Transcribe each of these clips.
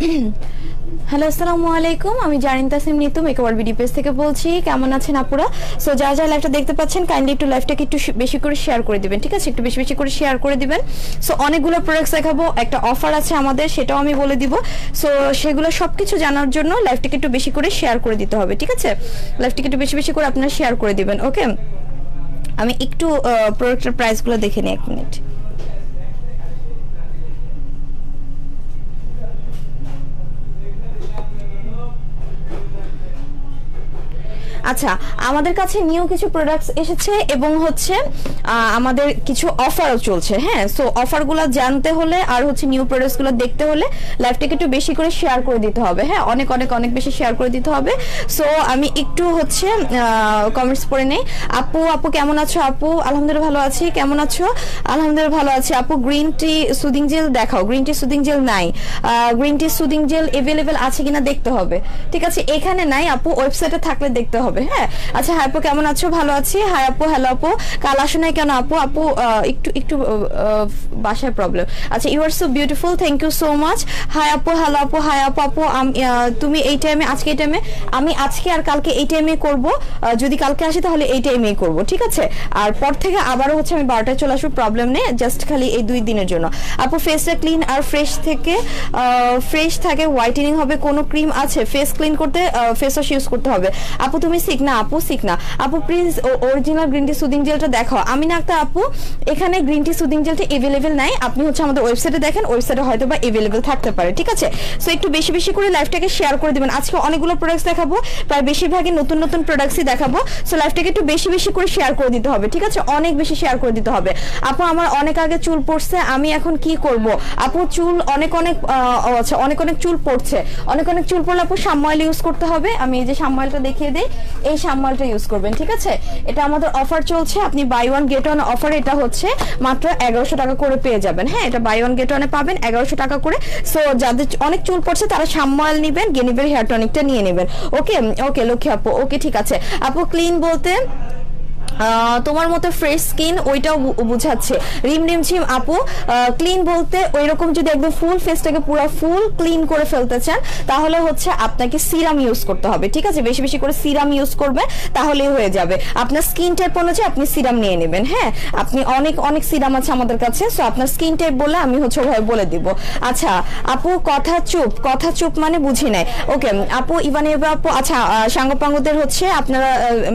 Hello আসসালামু আলাইকুম, আমি Zarin Tasnim Nitu makeover video page থেকে বলছি। কেমন আছেন আপুরা? সো যারা যারা লাইভটা দেখতে পাচ্ছেন কাইন্ডলি একটু লাইভটাকে একটু বেশি করে শেয়ার করে দিবেন, ঠিক আছে? একটু বেশি বেশি করে শেয়ার করে দিবেন। সো অনেকগুলো প্রোডাক্টস দেখাবো, একটা অফার আছে আমাদের, সেটাও আমি বলে দিব। সো সেগুলো সব কিছু জানার জন্য লাইভটাকে একটু বেশি করে শেয়ার করে দিতে হবে, ঠিক আছে? লাইভটাকে একটু বেশি বেশি করে আপনারা শেয়ার করে দিবেন, ওকে? আমি একটু প্রোডাক্টের প্রাইসগুলো দেখে নিই, 1 মিনিট। আচ্ছা, আমাদের কাছে নিউ কিছু প্রোডাক্টস এসেছে এবং হচ্ছে আমাদের কিছু অফারও চলছে। হ্যাঁ, সো অফারগুলো জানতে হলে আর হচ্ছে নিউ প্রোডাক্টসগুলো দেখতে হলে লাইভটাকে একটু বেশি করে শেয়ার করে দিতে হবে। হ্যাঁ, অনেক অনেক অনেক বেশি শেয়ার করে দিতে হবে। সো আমি একটু হচ্ছে কমেন্টস পড়ে নেই। আপু কেমন আছো? আপু আলহামদুলিল্লাহ ভালো আছি। কেমন আছো? আলহামদুলিল্লাহ ভালো আছি। আপু গ্রিন টি সুদিং জেল দেখাও। গ্রিন টি সুদিং জেল নাই। Green tea soothing jail available আছে কিনা দেখতে হবে, ঠিক আছে? এখানে নাই আপু, ওয়েবসাইটে থাকলে দেখতে হবে। হ্যাঁ, আচ্ছা। হাই আপু কেমন আছো? ভালো আছি। হাই আপু, হ্যালো আপু। কাল আসো নাই কেন আপু? আপু একটু বাসায় প্রবলেম। আচ্ছা, you are so beautiful, thank you so much. Hi আপু, হ্যালো আপু। হাই আপু। আপু তুমি এই টাইমে, আজকে এই টাইমে, আমি আজকে আর কালকে এই টাইমে করব। যদি কালকে আসি তাহলে এই টাইমেই করব, ঠিক আছে? আর পর থেকে আবারও হচ্ছে আমি 12টায় চলে আসবো, প্রবলেম নেই। জাস্ট খালি এই 2 দিনের জন্য। আপু ফেসটা ক্লিন আর ফ্রেশ থাকে, হোয়াইটেনিং হবে, কোনো ক্রিম আছে ফেস ক্লিন করতে? ফেস ওয়াশ ইউজ করতে হবে। আপু তুমি সিক না? আপু সিক না। আপু please original green tea soothing জেলটা দেখাও। আমি না একটা আপু, এখানে গ্রিন টি সুদিং জেলটা अवेलेबल নাই। আপনি হচ্ছে আমাদের ওয়েবসাইটে দেখেন, ওয়েবসাইটে হয়তো বা अवेलेबल থাকতে পারে, ঠিক আছে? সো একটু বেশি বেশি করে লাইভটাকে শেয়ার করে দিবেন। আজকে অনেকগুলো প্রোডাক্টস দেখাবো, প্রায় বেশিরভাগই নতুন নতুন প্রোডাক্টসই দেখাবো। সো লাইভটাকে একটু বেশি বেশি করে শেয়ার করে দিতে হবে, ঠিক আছে? অনেক বেশি শেয়ার করে দিতে হবে। আপু আমার অনেক আগে চুল পড়ছে, আমি এখন কি করব? আপু চুল অনেক আচ্ছা, অনেক চুল পড়ছে, অনেক চুল পড়লে আপু শাম অয়েল ইউজ করতে হবে। আমি এই যে শাম অয়েলটা দেখিয়ে দিই, এই শাম অয়েলটা ইউজ করবেন, ঠিক আছে? এটা আমাদের অফার চলছে, আপনি buy one get one offer. এটা হচ্ছে মাত্র 1100 টাকা করে পেয়ে যাবেন। হ্যাঁ, এটা বাই ওয়ান গেট ওয়ানে পাবেন 1100 টাকা করে। সো যাদের অনেক চুল পড়ছে তারা শাম অয়েল নেবেন, গেনিভের হেয়ার টনিকটা নিয়ে নেবেন। ওকে ওকে লক্ষ্মী আপু, ওকে ঠিক আছে। আপু ক্লিন বলতে তোমার মতো ফ্রেশ স্কিন, ওইটাও বুঝাচ্ছে। রিমঝিম আপু ক্লিন বলতে ওই রকম যদি একদম ফুল ফেসটাকে পুরো ফুল ক্লিন করে ফেলতে চান তাহলে হচ্ছে আপনাকে সিরাম ইউজ করতে হবে, ঠিক আছে? বেশি বেশি করে সিরাম ইউজ করবে, তাহলেই হয়ে যাবে। আপনার স্কিন টাইপ অনুযায়ী আপনি সিরাম নিয়ে নেবেন। হ্যাঁ, আপনি অনেক সিরাম আছে আমাদের কাছে। সো আপনার স্কিন টাইপ বলে আমি হচ্ছে ওভাবে বলে দিব। আচ্ছা আপু কথা চুপ মানে বুঝি নাই। ওকে আপু ইভানি আপু, আচ্ছা সাঙ্গপাঙ্গদের হচ্ছে আপনারা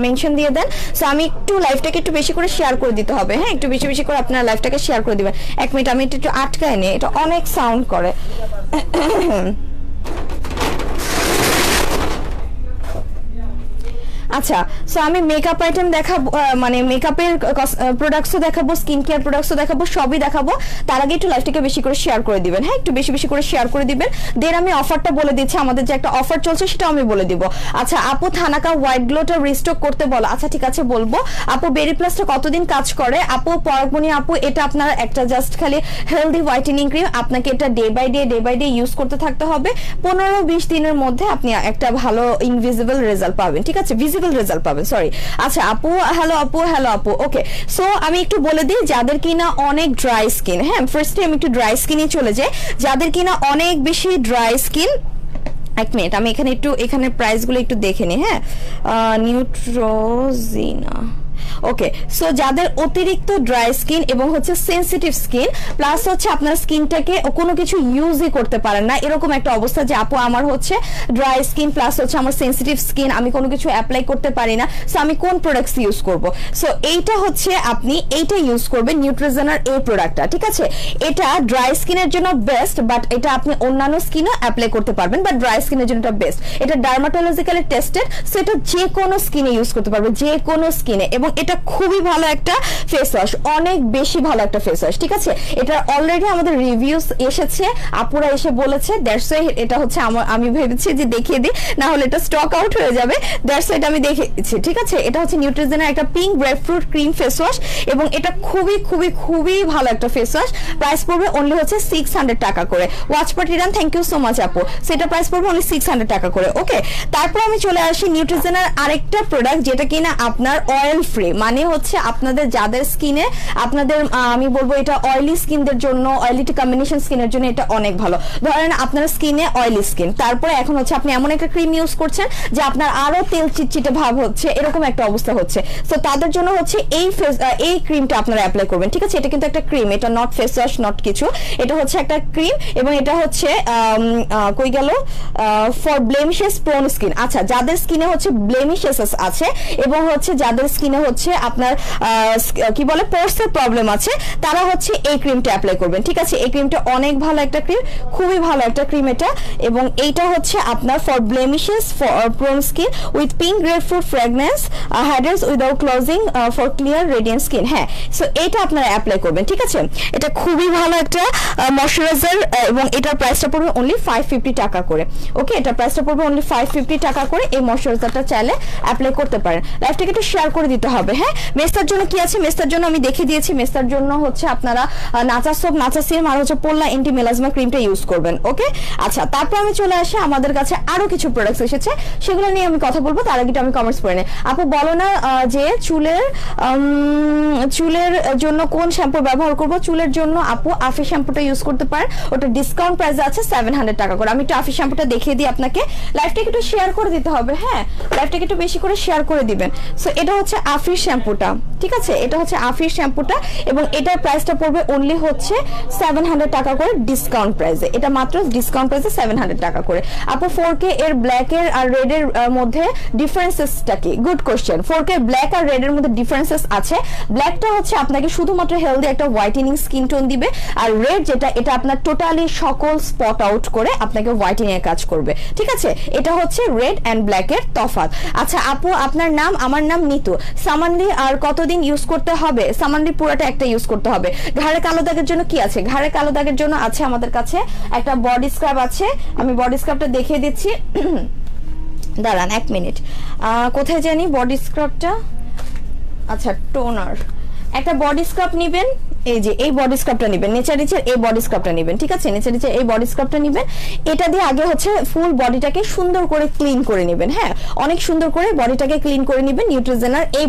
মেনশন দিয়ে দেন। সো আমি একটু লাইভটাকে একটু বেশি করে শেয়ার করে দিতে হবে। হ্যাঁ, একটু বেশি বেশি করে আপনারা লাইভটাকে শেয়ার করে দিবেন। 1 মিনিট, আমি একটু আটকায় নেই, এটা অনেক সাউন্ড করে। আচ্ছা, সো আমি মেকআপ আইটেম দেখাবো, মানে মেকআপের প্রোডাক্টসও দেখাবো, স্কিন কেয়ার প্রোডাক্টসও দেখাবো, সবই দেখাবো। তার আগে একটু লাইভটাকে বেশি করে শেয়ার করে দিবেন। হ্যাঁ, একটু বেশি বেশি করে শেয়ার করে দিবেন। দেন আমি অফারটা বলে দিচ্ছি, আমাদের যে একটা অফার চলছে সেটা আমি বলে দিব। আচ্ছা আপু থানাকা হোয়াইট গ্লোটা রিস্টক করতে বলো। আচ্ছা ঠিক আছে, বলবো। আপু বেরি প্লাসটা কতদিন কাজ করে? আপু পরাগমণি আপু, এটা আপনার একটা জাস্ট খালি হেলদি হোয়াইটেনিং ক্রিম, আপনাকে এটা ডে বাই ডে ইউজ করতে থাকতে হবে। 15-20 দিনের মধ্যে আপনি একটা ভালো ইনভিজিবল রেজাল্ট পাবেন, ঠিক আছে? রেজাল্ট পাবেন, সরি। আচ্ছা আপু হ্যালো আপু, ওকে। সো আমি একটু বলে দিই যাদের কিনা অনেক ড্রাই স্কিন। হ্যাঁ, ফার্স্টে আমি একটু ড্রাই স্কিনে চলে যাই। যাদের কিনা অনেক বেশি ড্রাই স্কিন, 1 মিনিট আমি এখানে প্রাইসগুলো একটু দেখে নিই। হ্যাঁ, নিউট্রোজিনা, ওকে। সো যাদের অতিরিক্ত ড্রাই স্কিন এবং হচ্ছে সেনসিটিভ স্কিন, প্লাস হচ্ছে আপনার স্কিনটাকে কোনো কিছু ইউজই করতে পারেন না, এরকম একটা অবস্থা যে আপু আমার হচ্ছে ড্রাই স্কিন প্লাস হচ্ছে আমার সেনসিটিভ স্কিন, আমি কোনো কিছু অ্যাপ্লাই করতে পারি না, সো আমি কোন প্রোডাক্টস ইউজ করব? সো এইটা হচ্ছে আপনি এইটা ইউজ করবেন, নিউট্রিজেনার এই প্রোডাক্টটা, ঠিক আছে? এটা ড্রাই স্কিনের জন্য বেস্ট, বাট এটা আপনি অন্যান্য স্কিনও অ্যাপ্লাই করতে পারবেন, বাট ড্রাই স্কিনের জন্য এটা বেস্ট। এটা ডার্মাটোলজিক্যালি টেস্টেড, সো এটা যে কোনো স্কিনে ইউজ করতে পারবে, যে কোনো স্কিনে। এবং এটা খুবই ভালো একটা ফেস ওয়াশ, অনেক বেশি ভালো একটা ফেস ওয়াশ, ঠিক আছে? এটা অলরেডি আমাদের রিভিউস এসেছে, আপুরা এসে বলেছে, দ্যাটস ওয়াই এটা হচ্ছে আমি ভেবেছি যে দেখিয়ে দিই, না হলে এটা স্টক আউট হয়ে যাবে। দ্যাটস ওয়াই এটা আমি দেখেছি, ঠিক আছে? এটা হচ্ছে নিউট্রিজেনার একটা pink grapefruit cream face wash, এবং এটা খুবই ভালো একটা ফেস ওয়াশ। প্রাইস পড়বে অনলি হচ্ছে 600 টাকা করে। Watch party run, thank you so much আপু। সেটা প্রাইস পড়বে অনলি 600 টাকা করে, ওকে? তারপর আমি চলে আসি নিউট্রিজেনার আরেকটা প্রোডাক্ট, যেটা কিনা আপনার অয়েল ফ্রি, মানে মানে হচ্ছে আপনাদের যাদের স্কিনে আপনাদের আমি বলবো এটা অয়েলি স্কিনদের জন্য, অয়েলি টু কম্বিনেশন স্কিনের জন্য এটা অনেক ভালো। ধরেন আপনার স্কিনে অয়েলি স্কিন, তারপরে এখন হচ্ছে আপনি এমন একটা ক্রিম ইউজ করছেন যে আপনার আরো তেল চিটচিটে ভাব হচ্ছে, এরকম একটা অবস্থা হচ্ছে, তো তাদের জন্য হচ্ছে এই ক্রিমটা আপনারা অ্যাপ্লাই করবেন, ঠিক আছে? এটা কিন্তু একটা ক্রিম, এটা নট ফেস ওয়াশ, নট কিছু, এটা হচ্ছে একটা ক্রিম এবং এটা হচ্ছে কই গেল ফর ব্লেমিশেস প্রোন স্কিন। আচ্ছা, যাদের স্কিনে হচ্ছে ব্লেমিশেস আছে এবং হচ্ছে যাদের স্কিনে হচ্ছে আপনার কি বলে পোরসের প্রবলেম আছে, তারা হচ্ছে এই ক্রিমটা অ্যাপ্লাই করবেন, ঠিক আছে? এই ক্রিমটা অনেক ভালো একটা ক্রিম, খুবই ভালো একটা ক্রিম এটা, এবং এইটা হচ্ছে আপনার for blemishes prone skin with pink grapefruit fragrance hydrates without closing for clear radiant skin. হ্যাঁ, সো এটা আপনারা অ্যাপ্লাই করবেন, ঠিক আছে? এটা খুবই ভালো একটা ময়শ্চারাইজার এবং এটার প্রাইসটা পড়বে অনলি 550 টাকা করে। ওকে, এটা প্রাইসটা পড়বে অনলি 550 টাকা করে। এই ময়শ্চারাইজারটা চাইলে অ্যাপ্লাই করতে পারেন। লাইভটাকে একটু শেয়ার করে দিতে হবে। হ্যাঁ, মেস্তার জন্য কি আছে? মেস্তার জন্য আমি দেখিয়ে দিয়েছি। মেস্তার জন্য হচ্ছে আপনারা নাচা সোপ, নাচা সিরাম আর হচ্ছে পোল্লা এন্টি মেলাজমা ক্রিমটা ইউজ করবেন। ওকে, আচ্ছা, তারপর আমি চলে আসি, আমাদের কাছে আরো কিছু প্রোডাক্টস এসেছে, সেগুলো নিয়ে আমি কথা বলবো। তার আগে আমি কমেন্টস পড়ে নেই। আপু বলো না যে চুলের জন্য কোন শ্যাম্পু ব্যবহার করব? চুলের জন্য আপু আফি শ্যাম্পুটা ইউজ করতে পারেন, ওটা ডিসকাউন্ট প্রাইসে আছে 700 টাকা করে। আমি একটু আফি শ্যাম্পুটা দেখিয়ে দিই আপনাকে। লাইভটাকে একটু শেয়ার করে দিতে হবে। হ্যাঁ, লাইভটাকে একটু বেশি করে শেয়ার করে দিবেন। সো এটা হচ্ছে আফির শ্যাম্পুটা, ঠিক আছে? এটা হচ্ছে আফির শ্যাম্পুটা এবং এটার প্রাইসটা পড়বে অনলি হচ্ছে 700 টাকা করে ডিসকাউন্ট প্রাইসে। এটা মাত্র ডিসকাউন্ট প্রাইসে 700 টাকা করে। আপু 4K এর ব্ল্যাক এর আর রেড এর মধ্যে ডিফারেন্সেসটা কি? Good question. 4K ব্ল্যাক আর রেড এর মধ্যে ডিফারেন্সেস আছে। ব্ল্যাকটা হচ্ছে আপনাকে শুধুমাত্র হেলদি একটা হোয়াইটেনিং স্কিন টোন দিবে, আর রেড যেটা, এটা আপনার টোটালি সকল স্পট আউট করে আপনাকে হোয়াইটেনিং এর কাজ করবে, ঠিক আছে? এটা হচ্ছে রেড এন্ড ব্ল্যাক এর তফাৎ। আচ্ছা আপু, আপনার নাম? আমার নাম নিতু। সামানলি আর কতদিন ইউজ করতে হবে? সামানলি পুরোটা একটা ইউজ করতে হবে। ঘাড়ে কালো দাগের জন্য কি আছে? ঘাড়ে কালো দাগের জন্য আছে আমাদের কাছে একটা বডি স্ক্রাব আছে। আমি বডি স্ক্রাবটা দেখিয়ে দিচ্ছি, দাঁড়ান 1 মিনিট। কোথায় জানি বডি স্ক্রাবটা? আচ্ছা, টোনার, একটা বডি স্ক্রাব নেবেন, এই যে এই বডি স্ক্রাবটা নেবেন, নেচারিচের এই বডি স্ক্রাবটা নেবেন, ঠিক আছে? নেচারিচের এই বডি স্ক্রাবটা নেবেন। এটা দিয়ে আগে হচ্ছে ফুল বডিটাকে সুন্দর করে ক্লিন করে নেবেন। হ্যাঁ, অনেক সুন্দর করে বডিটাকে ক্লিন করে নেবেন নিউট্রিজেনার এই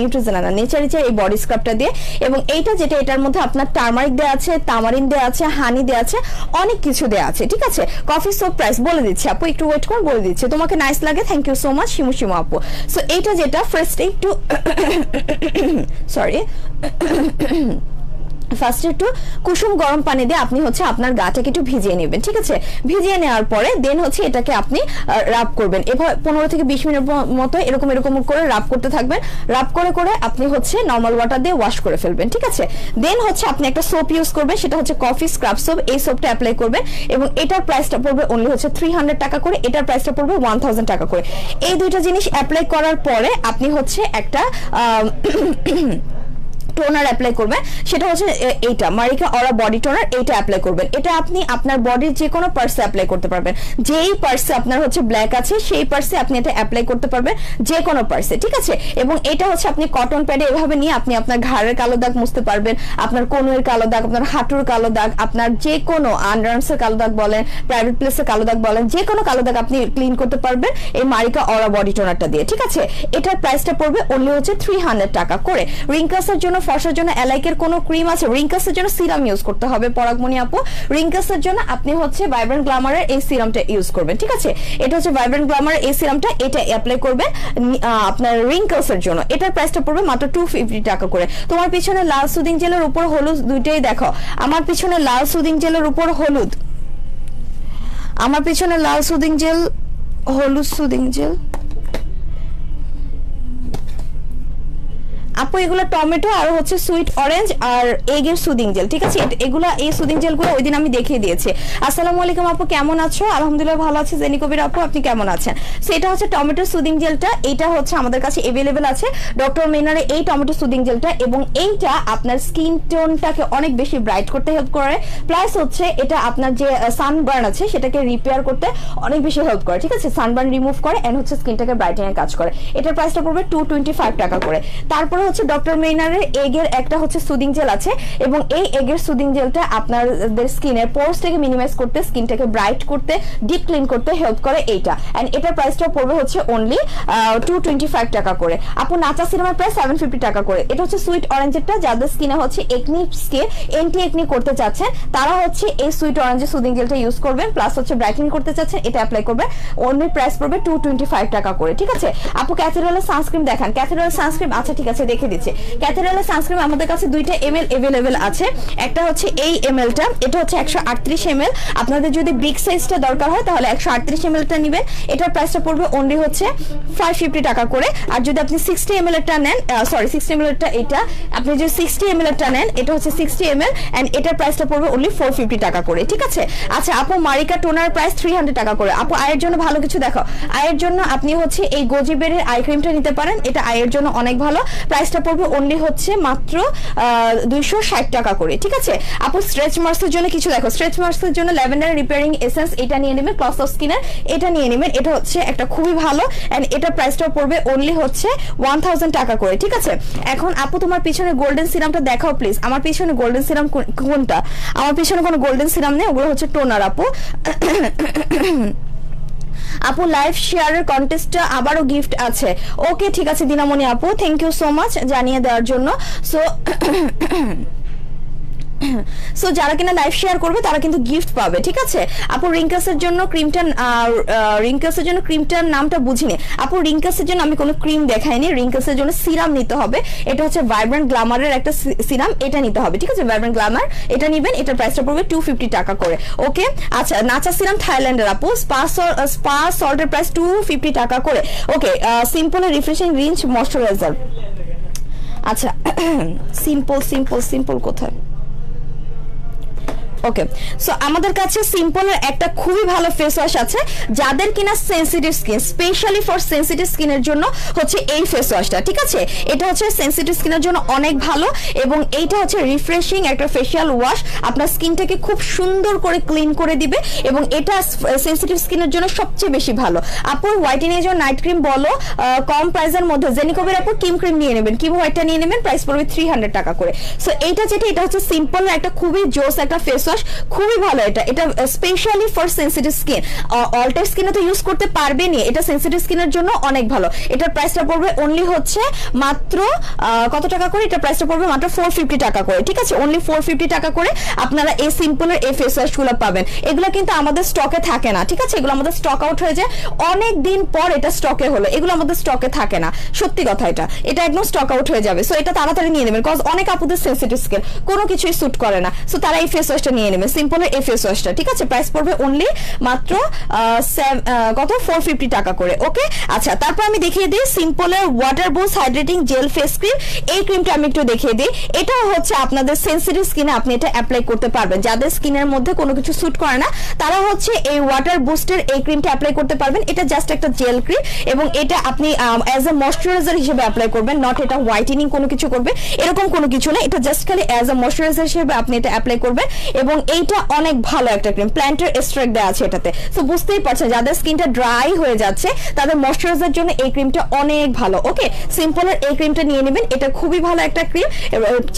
নিউট্রিজেনার না, নেচারিচের এই বডি স্ক্রাবটা দিয়ে। এবং এইটা যেটা, এটার মধ্যে আপনার টার্মারিক দেওয়া আছে, তামারিন দেওয়া আছে, হানি দেওয়া আছে, অনেক কিছু দেওয়া আছে, ঠিক আছে? কফি সোপ প্রাইস বলে দিচ্ছি আপু, একটু ওয়েট করুন, বলে দিচ্ছি। তোমাকে নাইস লাগে, thank you so much Shimu Shimu আপু। সো এইটা যেটা ফার্স্ট একটু সরি ফার্স্টে একটু কুসুম গরম পানি দিয়ে আপনি হচ্ছে আপনার গাটাকে একটু ভিজিয়ে নেবেন, ঠিক আছে? ভিজিয়ে নেওয়ার পরে দেন হচ্ছে এটাকে আপনি রাব করবেন, এভাবে 15 থেকে 20 মিনিট মতো এরকম করে রাব করতে থাকবেন। রাব করে করে আপনি হচ্ছে নর্মাল ওয়াটার দিয়ে ওয়াশ করে ফেলবেন, ঠিক আছে? দেন হচ্ছে আপনি একটা সোপ ইউজ করবেন, সেটা হচ্ছে কফি স্ক্রাব সোপ। এই সোপটা অ্যাপ্লাই করবেন এবং এটার প্রাইসটা পড়বে অনলি হচ্ছে 300 টাকা করে, এটার প্রাইসটা পড়বে 1000 টাকা করে। এই দুইটা জিনিস অ্যাপ্লাই করার পরে আপনি হচ্ছে একটা টোনার অ্যাপ্লাই করবেন, সেটা হচ্ছে এইটা মারিকা অরা বডি টোনার। এইটা অ্যাপ্লাই করবেন, এটা আপনি আপনার বডির যে কোনো পার্সে অ্যাপ্লাই করতে পারবেন। যেই পার্সে আপনার হচ্ছে ব্ল্যাক আছে সেই পার্সে আপনি এটা অ্যাপ্লাই করতে পারবেন, যে কোনো পার্সে, ঠিক আছে? এবং এটা হচ্ছে আপনি কটন প্যাডে এভাবে নিয়ে আপনি আপনার ঘাড়ের কালো দাগ মুছতে পারবেন, আপনার কোণের কালো দাগ, আপনার হাঁটুর কালো দাগ, আপনার যে কোনো আন্ডারআর্মসের কালো দাগ বলেন, প্রাইভেট প্লেসের কালো দাগ বলেন, যে কোনো কালো দাগ আপনি ক্লিন করতে পারবেন এই মারিকা অরা বডি টোনারটা দিয়ে, ঠিক আছে? এটার প্রাইসটা পড়বে অনলি হচ্ছে 300 টাকা করে। রিঙ্কাসের জন্য, ফর্সার জন্য এলাইকের কোনো ক্রিম আছে? রিঙ্কাসের জন্য সিরাম ইউজ করতে হবে পরাগমণি আপু। রিঙ্কাসের জন্য আপনি হচ্ছে ভাইব্রেন্ট গ্ল্যামারের এই সিরামটা ইউজ করবেন, ঠিক আছে? এটা হচ্ছে ভাইব্রেন্ট গ্ল্যামারের এই সিরামটা, এটা অ্যাপ্লাই করবেন আপনার রিঙ্কলসের জন্য। এটার প্রাইসটা পড়বে মাত্র 250 টাকা করে। তোমার পিছনে লাল সুদিং জেলের উপর হলুদ, দুইটাই দেখো। আমার পিছনে লাল সুদিং জেলের উপর হলুদ, আমার পিছনে লাল সুদিং জেল, হলুদ সুদিং জেল আপু। এগুলো টমেটো আর হচ্ছে সুইট অরেঞ্জ আর এগের সুদিং জেল, ঠিক আছে? এগুলা এই সুদিং জেলগুলো ওই দিন আমি দেখিয়ে দিয়েছি। আসসালামু আলাইকুম আপু, কেমন আছো? আলহামদুলিল্লাহ ভালো আছি। জেনি কবির আপু, আপনি কেমন আছেন? সেটা হচ্ছে টমেটো সুদিং জেলটা, এটা হচ্ছে আমাদের কাছে अवेलेबल আছে ডক্টর মেনারে এই টমেটো সুদিং জেলটা, এবং এইটা আপনার স্কিন টোনটাকে অনেক বেশি ব্রাইট করতে হেল্প করে, প্লাস হচ্ছে এটা আপনার যে সানবার্ন আছে সেটাকে রিপেয়ার করতে অনেক বেশি হেল্প করে, ঠিক আছে? সানবার্ন রিমুভ করে এন্ড হচ্ছে স্কিনটাকে ব্রাইটেনিং এর কাজ করে। এটার প্রাইসটা পড়বে 225 টাকা করে। তারপরে হচ্ছে ডক্টর মেইনারের এগের একটা হচ্ছে সুদিং জেল আছে, এবং এই এগের সুদিং জেলটা আপনাদের স্কিনের পোরসটাকে মিনিমাইজ করতে, স্কিনটাকে ব্রাইট করতে, ডিপ ক্লিন করতে হেল্প করে এইটা। এন্ড এটার প্রাইসটা পড়বে হচ্ছে অনলি 225 টাকা করে। আপু নাচা সিরামের প্রাইস 750 টাকা করে। এটা হচ্ছে সুইট অরেঞ্জেরটা, যাদের স্কিনে হচ্ছে একনি স্কিন এন্টি একনি করতে চাচ্ছেন তারা হচ্ছে এই সুইট অরেঞ্জের সুদিং জেলটা ইউজ করবেন, প্লাস হচ্ছে ব্রাইটেনিং করতে চাচ্ছেন এটা অ্যাপ্লাই করবে, অনলি প্রাইস পড়বে 225 টাকা করে। ঠিক আছে আপু ক্যাথেড্রালের সানস্ক্রিন দেখান। ক্যাথেড্রালের সানস্ক্রিন আচ্ছা ঠিক আছে দেখে দিচ্ছি। ক্যাথেড্রালের সানস্ক্রিন আমাদের কাছে 2টা ml अवेलेबल আছে। একটা হচ্ছে এই mlটা, এটা হচ্ছে 138 ml। আপনাদের যদি বিগ সাইজটা দরকার হয় তাহলে 138 mlটা নেবেন, এটার প্রাইসটা পড়বে অনলি হচ্ছে 550 টাকা করে। আর যদি আপনি 60 ml এরটা নেন, সরি 60 ml এরটা এটা, আপনি যদি 60 ml এরটা নেন এটা হচ্ছে 60 ml এন্ড এটার প্রাইসটা পড়বে অনলি 450 টাকা করে। ঠিক আছে আচ্ছা আপু মারিকা টোনার প্রাইস 300 টাকা করে। আপু আয়ের জন্য ভালো কিছু দেখো, আয়ের জন্য আপনি হচ্ছে এই গোজিবেরের আই ক্রিমটা নিতে পারেন, এটা আয়ের জন্য অনেক ভালো, প্রাইসটা পড়বে অনলি হচ্ছে মাত্র 260 টাকা করে। ঠিক আছে আপু স্ট্রেচ মার্কসের জন্য কিছু দেখো, স্ট্রেচ মার্কসের জন্য ল্যাভেন্ডার রিপেয়ারিং এসেন্স এটা নিয়ে নেবেন, ক্লস অফ স্কিনের এটা নিয়ে নেবেন, এটা হচ্ছে একটা খুবই ভালো এন্ড এটা প্রাইসটা পড়বে অনলি হচ্ছে 1000 টাকা করে। ঠিক আছে এখন আপু তোমার পিছনে গোল্ডেন সিরামটা দেখাও প্লিজ। আমার পিছনে গোল্ডেন সিরাম কোনটা? আমার পিছনে কোনো গোল্ডেন সিরাম নেই, ওগুলো হচ্ছে টোনার আপু। আপু লাইভ শেয়ারের কন্টেস্টটা আবারও গিফট আছে। ওকে ঠিক আছে দিনামণি আপু, থ্যাংক ইউ সো মাচ জানিয়ে দেওয়ার জন্য। সো যারা কিনা লাইভ শেয়ার করবে তারা কিন্তু গিফট পাবে। ঠিক আছে আপু রিঙ্কাসের জন্য ক্রিমটার নামটা বুঝিনি আপু। রিঙ্কাসের জন্য আমি কোনো ক্রিম দেখাইনি, রিঙ্কাসের জন্য সিরাম নিতে হবে, এটা হচ্ছে ভাইব্রেন্ট গ্ল্যামারের একটা সিরাম, এটা নিতে হবে। ঠিক আছে ভাইব্রেন্ট গ্ল্যামার এটা নেবেন, এটার প্রাইসটা পড়বে 250 টাকা করে। ওকে আচ্ছা নাচা সিরাম থাইল্যান্ডের আপু, স্পা সল্টের প্রাইস 250 টাকা করে। Okay Simple refreshing rich moisturiser. আচ্ছা সিম্পল কোথায়? ওকে সো আমাদের কাছে সিম্পলের একটা খুবই ভালো ফেস ওয়াশ আছে, যাদের কিনা sensitive skin, specially for sensitive স্কিনের জন্য হচ্ছে এই ফেস ওয়াশটা। ঠিক আছে এটা হচ্ছে সেনসিটিভ স্কিনের জন্য অনেক ভালো, এবং এইটা হচ্ছে রিফ্রেশিং একটা ফেশিয়াল ওয়াশ, আপনার স্কিনটাকে খুব সুন্দর করে ক্লিন করে দিবে, এবং এটা সেনসিটিভ স্কিনের জন্য সবচেয়ে বেশি ভালো। আপু হোয়াইটেনিং এর জন্য নাইট ক্রিম বলো কম প্রাইসের মধ্যে, জেনিকোভের আপু কিম ক্রিম নিয়ে নেবেন, কিম হোয়াইটটা নিয়ে নেবেন, প্রাইস পড়বে 300 টাকা করে। সো এইটা যেটা এটা হচ্ছে সিম্পলের একটা খুবই জোস একটা ফেস ওয়াশ, খুবই ভালো। এটা specially for sensitive skin, all type স্কিনে তো ইউজ করতে পারবেনই, এটা সেনসিটিভ স্কিনের জন্য অনেক ভালো। এটার প্রাইসটা পড়বে অনলি হচ্ছে মাত্র কত টাকা করে? এটার প্রাইসটা পড়বে মাত্র 450 টাকা করে। ঠিক আছে অনলি 450 টাকা করে আপনারা এই সিম্পলের এই ফেস ওয়াশগুলো পাবেন। এগুলো কিন্তু আমাদের স্টকে থাকে না। ঠিক আছে এগুলো আমাদের স্টক আউট হয়ে যায় অনেক দিন পর, এটা স্টকে হলো, এগুলো আমাদের স্টকে থাকে না, সত্যি কথা। এটা একদম স্টক আউট হয়ে যাবে। সো এটা তাড়াতাড়ি নিয়ে নেবেন, কজ অনেক আপুদের সেনসিটিভ স্কিন কোনো কিছুই স্যুট করে না, সো তারা এই ফেস ওয়াশটা নিয়ে নেবেন, সিম্পলের এই ফেস ওয়াশটা। ঠিক আছে প্রাইস পড়বে অনলি মাত্র কত 450 টাকা করে। ওকে আচ্ছা তারপর আমি দেখিয়ে দিই সিম্পলের water boost hydrating jail face cream. এই ক্রিমটা আমি একটু দেখিয়ে দিই, এটা হচ্ছে আপনাদের সেনসিটিভ স্কিনে আপনি এটা অ্যাপ্লাই করতে পারবেন, যাদের স্কিনের মধ্যে কোনো কিছু স্যুট করে না তারা হচ্ছে এই ওয়াটার বুস্টের এই ক্রিমটা অ্যাপ্লাই করতে পারবেন। এটা জাস্ট একটা জেল ক্রিম, এবং এটা আপনি অ্যাজ এ ময়শ্চারাইজার হিসেবে অ্যাপ্লাই করবেন, নট এটা হোয়াইটেনিং কোনো কিছু করবে এরকম কোনো কিছু না, এটা জাস্ট খালি অ্যাজ এ ময়শ্চারাইজার হিসেবে আপনি এটা অ্যাপ্লাই করবেন। এবং এইটা অনেক ভালো একটা ক্রিম, প্ল্যান্টের এক্সট্রাক্ট দেওয়া আছে এটাতে। সো বুঝতেই পারছেন যাদের স্কিনটা ড্রাই হয়ে যাচ্ছে তাদের ময়শ্চারাইজার জন্য এই ক্রিমটা অনেক ভালো। ওকে সিম্পলের এই ক্রিমটা নিয়ে নেবেন, এটা খুবই ভালো একটা ক্রিম,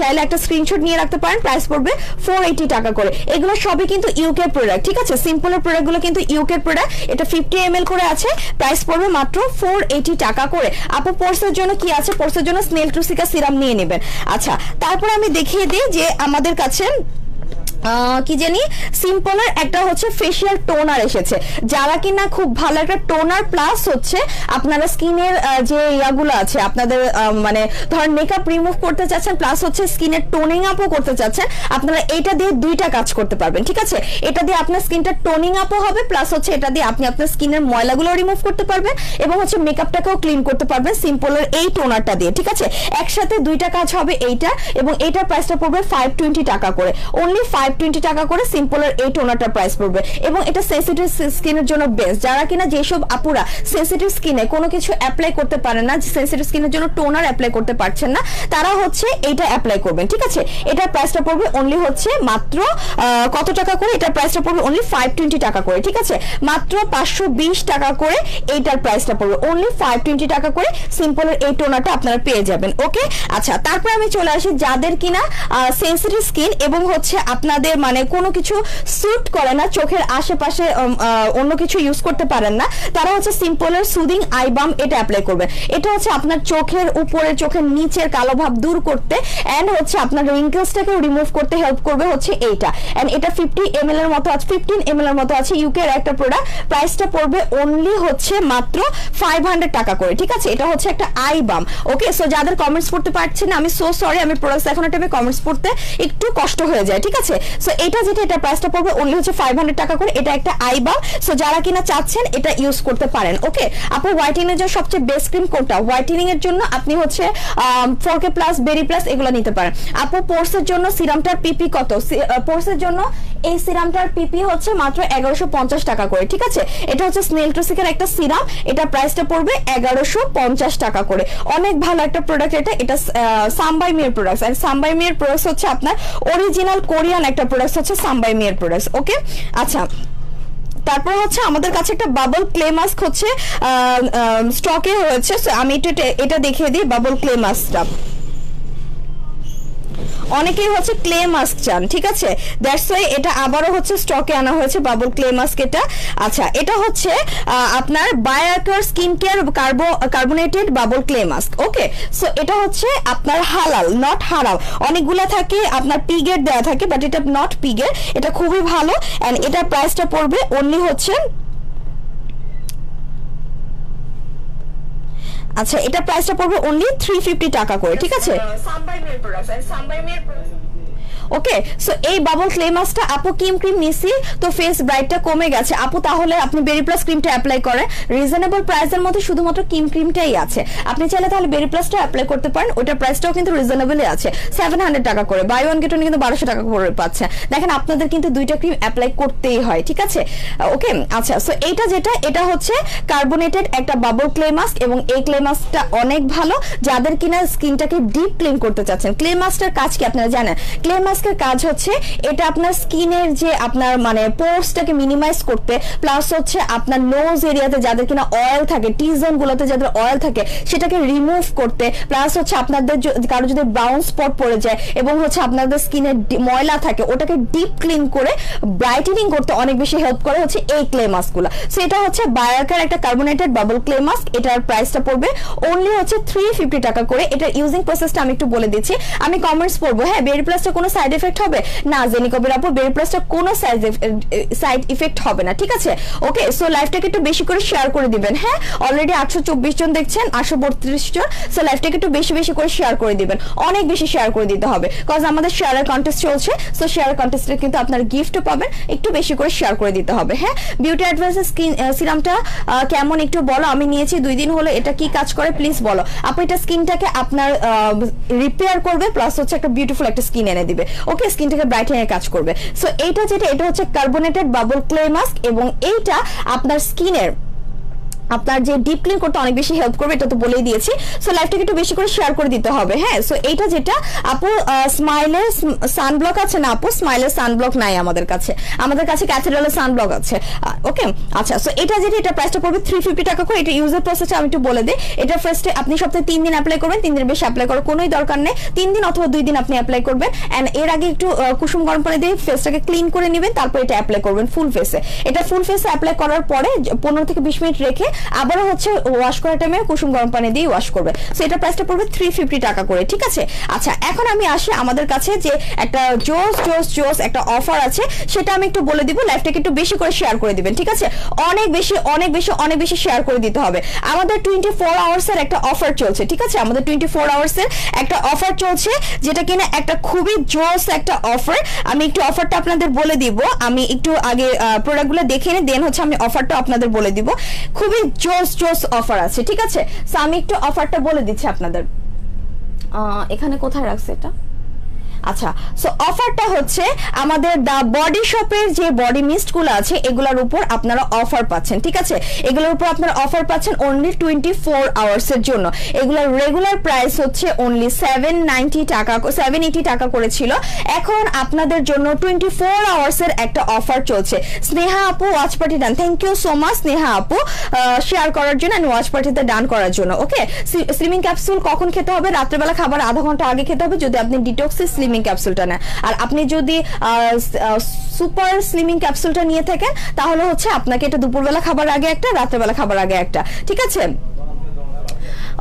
চাইলে একটা স্ক্রিনশট নিয়ে রাখতে পারেন। প্রাইস পড়বে 480 টাকা করে। এগুলো সবই কিন্তু ইউকে প্রোডাক্ট। ঠিক আছে সিম্পলের প্রোডাক্টগুলো কিন্তু ইউকে প্রোডাক্ট, এটা 50 ml করে আছে, প্রাইস পড়বে মাত্র 480 টাকা করে। আপু পোর্সের জন্য কি আছে? পোর্সের জন্য স্নেল টুসিকা সিরাম নিয়ে নেবেন। আচ্ছা তারপর আমি দেখিয়ে দিই যে আমাদের কাছে কি জানি সিম্পলের একটা হচ্ছে ফেশিয়াল টোনার এসেছে, যারা কিনা খুব ভালো একটা টোনার প্লাস হচ্ছে আপনারা স্কিনের যে ইয়াগুলো আছে আপনাদের মানে ধরেন মেকআপ রিমুভ করতে চাচ্ছেন, প্লাস হচ্ছে স্কিনের টোনিং আপও করতে চাচ্ছেন, আপনারা এটা দিয়ে দুইটা কাজ করতে পারবেন। ঠিক আছে এটা দিয়ে আপনার স্কিনটা টোনিং আপও হবে, প্লাস হচ্ছে এটা দিয়ে আপনি আপনার স্কিনের ময়লাগুলো রিমুভ করতে পারবেন, এবং হচ্ছে মেকআপটাকেও ক্লিন করতে পারবেন সিম্পলের এই টোনারটা দিয়ে। ঠিক আছে একসাথে দুইটা কাজ হবে এইটা, এবং এইটার প্রাইসটা পড়বে 520 টাকা করে, অনলি 5 520 টাকা করে সিম্পলের এই টোনারটার প্রাইস পড়বে। এবং এটা সেনসিটিভ স্কিনের জন্য বেস্ট, যারা কিনা যেসব আপুরা সেনসিটিভ স্কিনে কোনো কিছু অ্যাপ্লাই করতে পারেন না, সেনসিটিভ স্কিনের জন্য টোনার অ্যাপ্লাই করতে পারছেন না, তারা হচ্ছে এইটা অ্যাপ্লাই করবেন। ঠিক আছে, এটার প্রাইসটা পড়বে অনলি হচ্ছে মাত্র কত টাকা করে, এটার প্রাইসটা পড়বে অনলি 520 টাকা করে। ঠিক আছে, মাত্র 520 টাকা করে এইটার প্রাইসটা পড়বে, অনলি 520 টাকা করে সিম্পলের এই টোনারটা আপনারা পেয়ে যাবেন। ওকে, আচ্ছা তারপর আমি চলে আসি যাদের কিনা সেনসিটিভ স্কিন এবং হচ্ছে আপনাদের মানে কোনো কিছু স্যুট করে না, চোখের আশেপাশে অন্য কিছু ইউজ করতে পারেন না, তারা হচ্ছে সিম্পলের সুদিং আই বাম এটা অ্যাপ্লাই করবেন। এটা হচ্ছে আপনার চোখের উপরে চোখের নিচের কালো ভাব দূর করতে এন্ড হচ্ছে আপনার রিঙ্কেলসটাকে রিমুভ করতে হেল্প করবে হচ্ছে এইটা। এন্ড এটা 50 ml এর মতো আছে, 15 ml এর মতো আছে, ইউকে এর একটা প্রোডাক্ট। প্রাইসটা পড়বে অনলি হচ্ছে মাত্র 500 টাকা করে। ঠিক আছে, এটা হচ্ছে একটা আই বাম। ওকে, সো যাদের কমেন্টস পড়তে পারছেন আমি সো সরি, আমি প্রোডাক্টস এখন টাইমে কমেন্টস পড়তে একটু কষ্ট হয়ে যায়। ঠিক আছে, সো এটা যেটা এটা প্রাইসটা পড়বে অনলি হচ্ছে 500 টাকা করে। এটা একটা আই বাম, সো যারা কিনা চাচ্ছেন এটা ইউজ করতে পারেন। ওকে, আপু হোয়াইটেনিং এর জন্য সবচেয়ে বেস্ট ক্রিম কোনটা? হোয়াইটেনিং এর জন্য আপনি হচ্ছে 4K প্লাস বেরি প্লাস এগুলো নিতে পারেন। আপু পোর্সের জন্য সিরামটার পিপি কত? পোর্সের জন্য এই সিরামটার পিপি হচ্ছে মাত্র 1150 টাকা করে। ঠিক আছে, এটা হচ্ছে স্নেল ট্রুসিকের একটা সিরাম, এটা প্রাইসটা পড়বে 1150 টাকা করে। অনেক ভালো একটা প্রোডাক্ট এটা। এটা সামবাই মিয়ার প্রোডাক্টস, আর সামবাই মিয়ার প্রোডাক্টস হচ্ছে আপনার অরিজিনাল কোরিয়ান একটা প্রোডাক্টস হচ্ছে সামবাই মিয়ার প্রোডাক্টস। ওকে, আচ্ছা তারপর হচ্ছে আমাদের কাছে একটা বাবল ক্লে মাস্ক হচ্ছে স্টকে হয়েছে, আমি এটা দেখিয়ে দিই। বাবল ক্লে মাস্কটা অনেকেই হচ্ছে ক্লে মাস্ক চান, ঠিক আছে, দ্যাটস ওয়াই এটা আবারও হচ্ছে স্টকে আনা হয়েছে বাবল ক্লে মাস্ক এটা। আচ্ছা, এটা হচ্ছে আপনার Bioaqua skin care carbonated bubble clay mask. Okay, so এটা হচ্ছে আপনার হালাল, নট হারাম। অনেকগুলা থাকে আপনার পিগের দেওয়া থাকে, বাট এটা নট পিগের, এটা খুবই ভালো। এন্ড এটার প্রাইসটা পড়বে অনলি হচ্ছে, আচ্ছা এটা প্রাইসটা পড়বে অনলি 350 টাকা করে। ঠিক আছে, ওকে, সো এই বাবল ক্লে মাস্কটা আপু ক্রিম নিছি তো ফেস ব্রাইটটা কমে গেছে আপু, তাহলে আপনি বেরি প্লাস ক্রিমটা অ্যাপ্লাই করেন। রিজনেবল প্রাইসের মধ্যে শুধুমাত্র ক্রিমটাই আছে, আপনি চাইলে তাহলে বেরি প্লাসটা অ্যাপ্লাই করতে পারেন, ওটার প্রাইসটাও কিন্তু রিজনেবলই আছে, 700 টাকা করে। বাই ওয়ান গেট ওয়ান কিন্তু 1200 টাকা করে পাচ্ছে। দেখেন আপনাদের কিন্তু দুইটা ক্রিম অ্যাপ্লাই করতেই হয়। ঠিক আছে, ওকে, আচ্ছা সো এইটা যেটা এটা হচ্ছে কার্বোনেটেড একটা বাবল ক্লে মাস্ক, এবং এই ক্লে মাস্কটা অনেক ভালো যাদের কিনা স্কিনটাকে ডিপ ক্লিন করতে চাচ্ছেন। ক্লে মাস্কটার কাজ কি আপনারা জানেন? ক্লে মাস্কের কাজ হচ্ছে এটা আপনার স্কিনের যে আপনার মানে পোরসটাকে মিনিমাইজ করতে, প্লাস হচ্ছে আপনার নোজ এরিয়াতে যাদের কিনা অয়েল থাকে, টি জোন গুলোতে যাদের অয়েল থাকে সেটাকে রিমুভ করতে, প্লাস হচ্ছে আপনাদের কারো যদি ব্রাউন স্পট পড়ে যায় এবং হচ্ছে আপনাদের স্কিনে ময়লা থাকে ওটাকে ডিপ ক্লিন করে ব্রাইটেনিং করতে অনেক বেশি হেল্প করে হচ্ছে এই ক্লে মাস্কগুলো। সো এটা হচ্ছে বায়োকার একটা কার্বোনেটেড বাবল ক্লে মাস্ক, এটার প্রাইসটা পড়বে অনলি হচ্ছে 350 টাকা করে। এটার ইউজিং প্রসেসটা আমি একটু বলে দিচ্ছি, আমি কমেন্টস পড়বো। হ্যাঁ, বেরি প্লাসটা কোনো সাইড এফেক্ট হবে না? জেনি কবির আপু বেরি প্লাসটা কোনো সাইড ইফেক্ট হবে না। ঠিক আছে, ওকে, সো লাইভটাকে একটু বেশি করে শেয়ার করে দিবেন। হ্যাঁ, অলরেডি 824 জন দেখছেন, 832 জন, সো লাইভটাকে একটু বেশি বেশি করে শেয়ার করে দিবেন, অনেক বেশি শেয়ার করে দিতে হবে, কজ আমাদের শেয়ারের কন্টেস্ট চলছে। সো শেয়ারের কন্টেস্টে কিন্তু আপনার গিফটও পাবেন, একটু বেশি করে শেয়ার করে দিতে হবে। হ্যাঁ, বিউটি অ্যাডভান্সের স্কিন সিরামটা কেমন একটু বলো, আমি নিয়েছি 2 দিন হলো, এটা কি কাজ করে প্লিজ বলো আপু। এটা স্কিনটাকে আপনার রিপেয়ার করবে, প্লাস হচ্ছে একটা বিউটিফুল একটা স্কিন এনে দিবে। ওকে, স্কিনটাকে ব্রাইটেনিং কাজ করবে। সো এইটা যেটা এটা হচ্ছে কার্বোনেটেড বাবল ক্লে মাস্ক, এবং এইটা আপনার স্কিনের আপনার যে ডিপ ক্লিন করতে অনেক বেশি হেল্প করবে, এটা তো বলেই দিয়েছি। সো লাইভটাকে একটু বেশি করে শেয়ার করে দিতে হবে। হ্যাঁ, সো এইটা যেটা আপু স্মাইলের সানব্লক আছে না আপু? স্মাইলের সানব্লক নাই আমাদের কাছে, আমাদের কাছে ক্যাথেড্রালের সানব্লক আছে। ওকে, আচ্ছা সো এটা যেটা এটা প্রাইসটা পড়বে 350 টাকা করে। এটা ইউজার প্রসেসটা আমি একটু বলে দিই। এটা ফার্স্টে আপনি সপ্তাহে 3 দিন অ্যাপ্লাই করবেন, 3 দিনের বেশি অ্যাপ্লাই করার কোনোই দরকার নেই, 3 দিন অথবা 2 দিন আপনি অ্যাপ্লাই করবেন। এন্ড এর আগে একটু কুসুম গরম পানি দিয়ে ফেসটাকে ক্লিন করে নেবেন, তারপর এটা অ্যাপ্লাই করবেন ফুল ফেসে। এটা ফুল ফেসে অ্যাপ্লাই করার পরে 15 থেকে 20 মিনিট রেখে আবারও হচ্ছে ওয়াশ করার টাইমে কুসুম গরম পানি দিয়ে ওয়াশ করবে। সো এটা প্রাইসটা পড়বে 350 টাকা করে। ঠিক আছে, আচ্ছা এখন আমি আসি আমাদের কাছে যে একটা জোস একটা অফার আছে, সেটা আমি একটু বলে দিব। লাইভটাকে একটু বেশি করে শেয়ার করে দিবেন। ঠিক আছে, অনেক বেশি শেয়ার করে দিতে হবে। আমাদের 24 আওয়ার্স এর একটা অফার চলছে। ঠিক আছে, আমাদের 24 আওয়ার্স এর একটা অফার চলছে, যেটা কিনা একটা খুবই জোস একটা অফার। আমি একটু অফারটা আপনাদের বলে দিব, আমি একটু আগে প্রোডাক্টগুলো দেখে নিই, দেন হচ্ছে আমি অফারটা আপনাদের বলে দিব। খুবই জোস অফার আছে। ঠিক আছে, সো আমি একটু অফারটা বলে দিচ্ছি আপনাদের। এখানে কোথায় রাখছে এটা? আচ্ছা, সো অফারটা হচ্ছে আমাদের দা বডি শপের যে বডি মিস্টগুলো আছে এগুলোর উপর আপনারা অফার পাচ্ছেন, ঠিক আছে? এগুলোর উপর আপনারা অফার পাচ্ছেন অনলি 24 আওয়ার্সের জন্য। এগুলোর রেগুলার প্রাইস হচ্ছে অনলি 780 টাকা করেছিল, এখন আপনাদের জন্য 24 আওয়ার্সের একটা অফার চলছে। স্নেহা আপু watch party done, thank you so much Sneha আপু শেয়ার করার জন্য এন্ড ওয়াচ পার্টিতে ডান করার জন্য। ওকে, স্লিমিং ক্যাপসুল কখন খেতে হবে? রাত্রেবেলা খাবার আধা ঘন্টা আগে খেতে হবে যদি আপনি ডিটক্সের স্লিমিং ক্যাপসুলটা নেন। আর আপনি যদি সুপার স্লিমিং ক্যাপসুলটা নিয়ে থাকেন তাহলে হচ্ছে আপনাকে এটা দুপুরবেলা খাবার আগে একটা, রাত্রেবেলা খাবার আগে একটা, ঠিক আছে?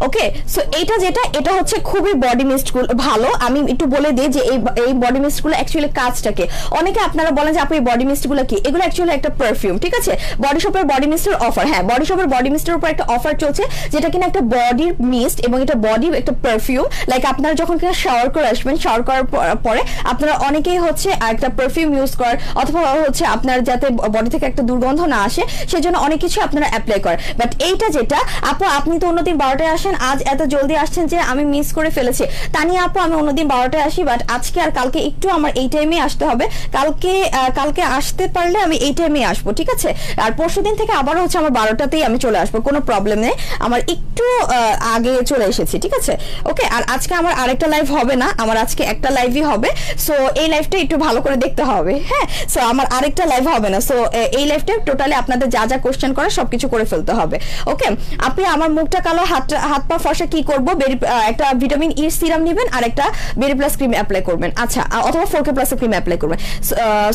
ওকে, সো এইটা যেটা এটা হচ্ছে খুবই বডি মিস্ট ভালো। আমি একটু বলে দিই যে এই বডি মিস্ট গুলো অ্যাকচুয়ালি কাজটাকে, অনেকে আপনারা বলেন যে আপু এই বডি মিস্ট গুলো কি, এগুলো অ্যাকচুয়ালি একটা পারফিউম, ঠিক আছে? বডি শপের বডি মিস্টের অফার, হ্যাঁ বডি শপের বডি মিস্টের উপর একটা অফার চলছে যেটা কিনা একটা বডির মিস্ট এবং এটা বডি একটা পারফিউম। লাইক আপনারা যখন কিনা শাওয়ার করে আসবেন, শাওয়ার করার পরে আপনারা অনেকেই হচ্ছে একটা পারফিউম ইউজ করেন অথবা হচ্ছে আপনার যাতে বডি থেকে একটা দুর্গন্ধ না আসে সেজন্য অনেক কিছু আপনারা অ্যাপ্লাই করেন। বাট এইটা যেটা আপু আপনি তো অন্যদিন 12টায় আসেন, আজ এত জলদি আসছেন যে আমি মিস করে ফেলেছি। তানিয়া আপু আমি অন্যদিন 12টায় আসি, বাট আজকে আর কালকে একটু আমার এই টাইমে আসতে হবে। কালকে আসতে পারলে আমি এই টাইমে আসবো, ঠিক আছে? আর পরশুদিন থেকে আবারও হচ্ছে আমার 12টাতেই আমি চলে আসবো, কোনো প্রবলেম নেই, আমার একটু আগে চলে এসেছি, ঠিক আছে? ওকে, আর আজকে আমার আরেকটা লাইভ হবে না, আমার আজকে একটা লাইভই হবে। সো এই লাইভটা একটু ভালো করে দেখতে হবে, হ্যাঁ? সো আমার আরেকটা লাইভ হবে না। সো এই লাইভটা টোটালি আপনাদের যা যা কোশ্চেন করা সবকিছু করে ফেলতে হবে। ওকে, আপনি আমার মুখটা কালো, হাত পা ফর্সা কি করবো? একটা ভিটামিন ই সিরাম নেবেন আর একটা বেরি প্লাস ক্রিম অ্যাপ্লাই করবেন, আচ্ছা, অথবা 4K প্লাস ক্রিম অ্যাপ্লাই করবেন।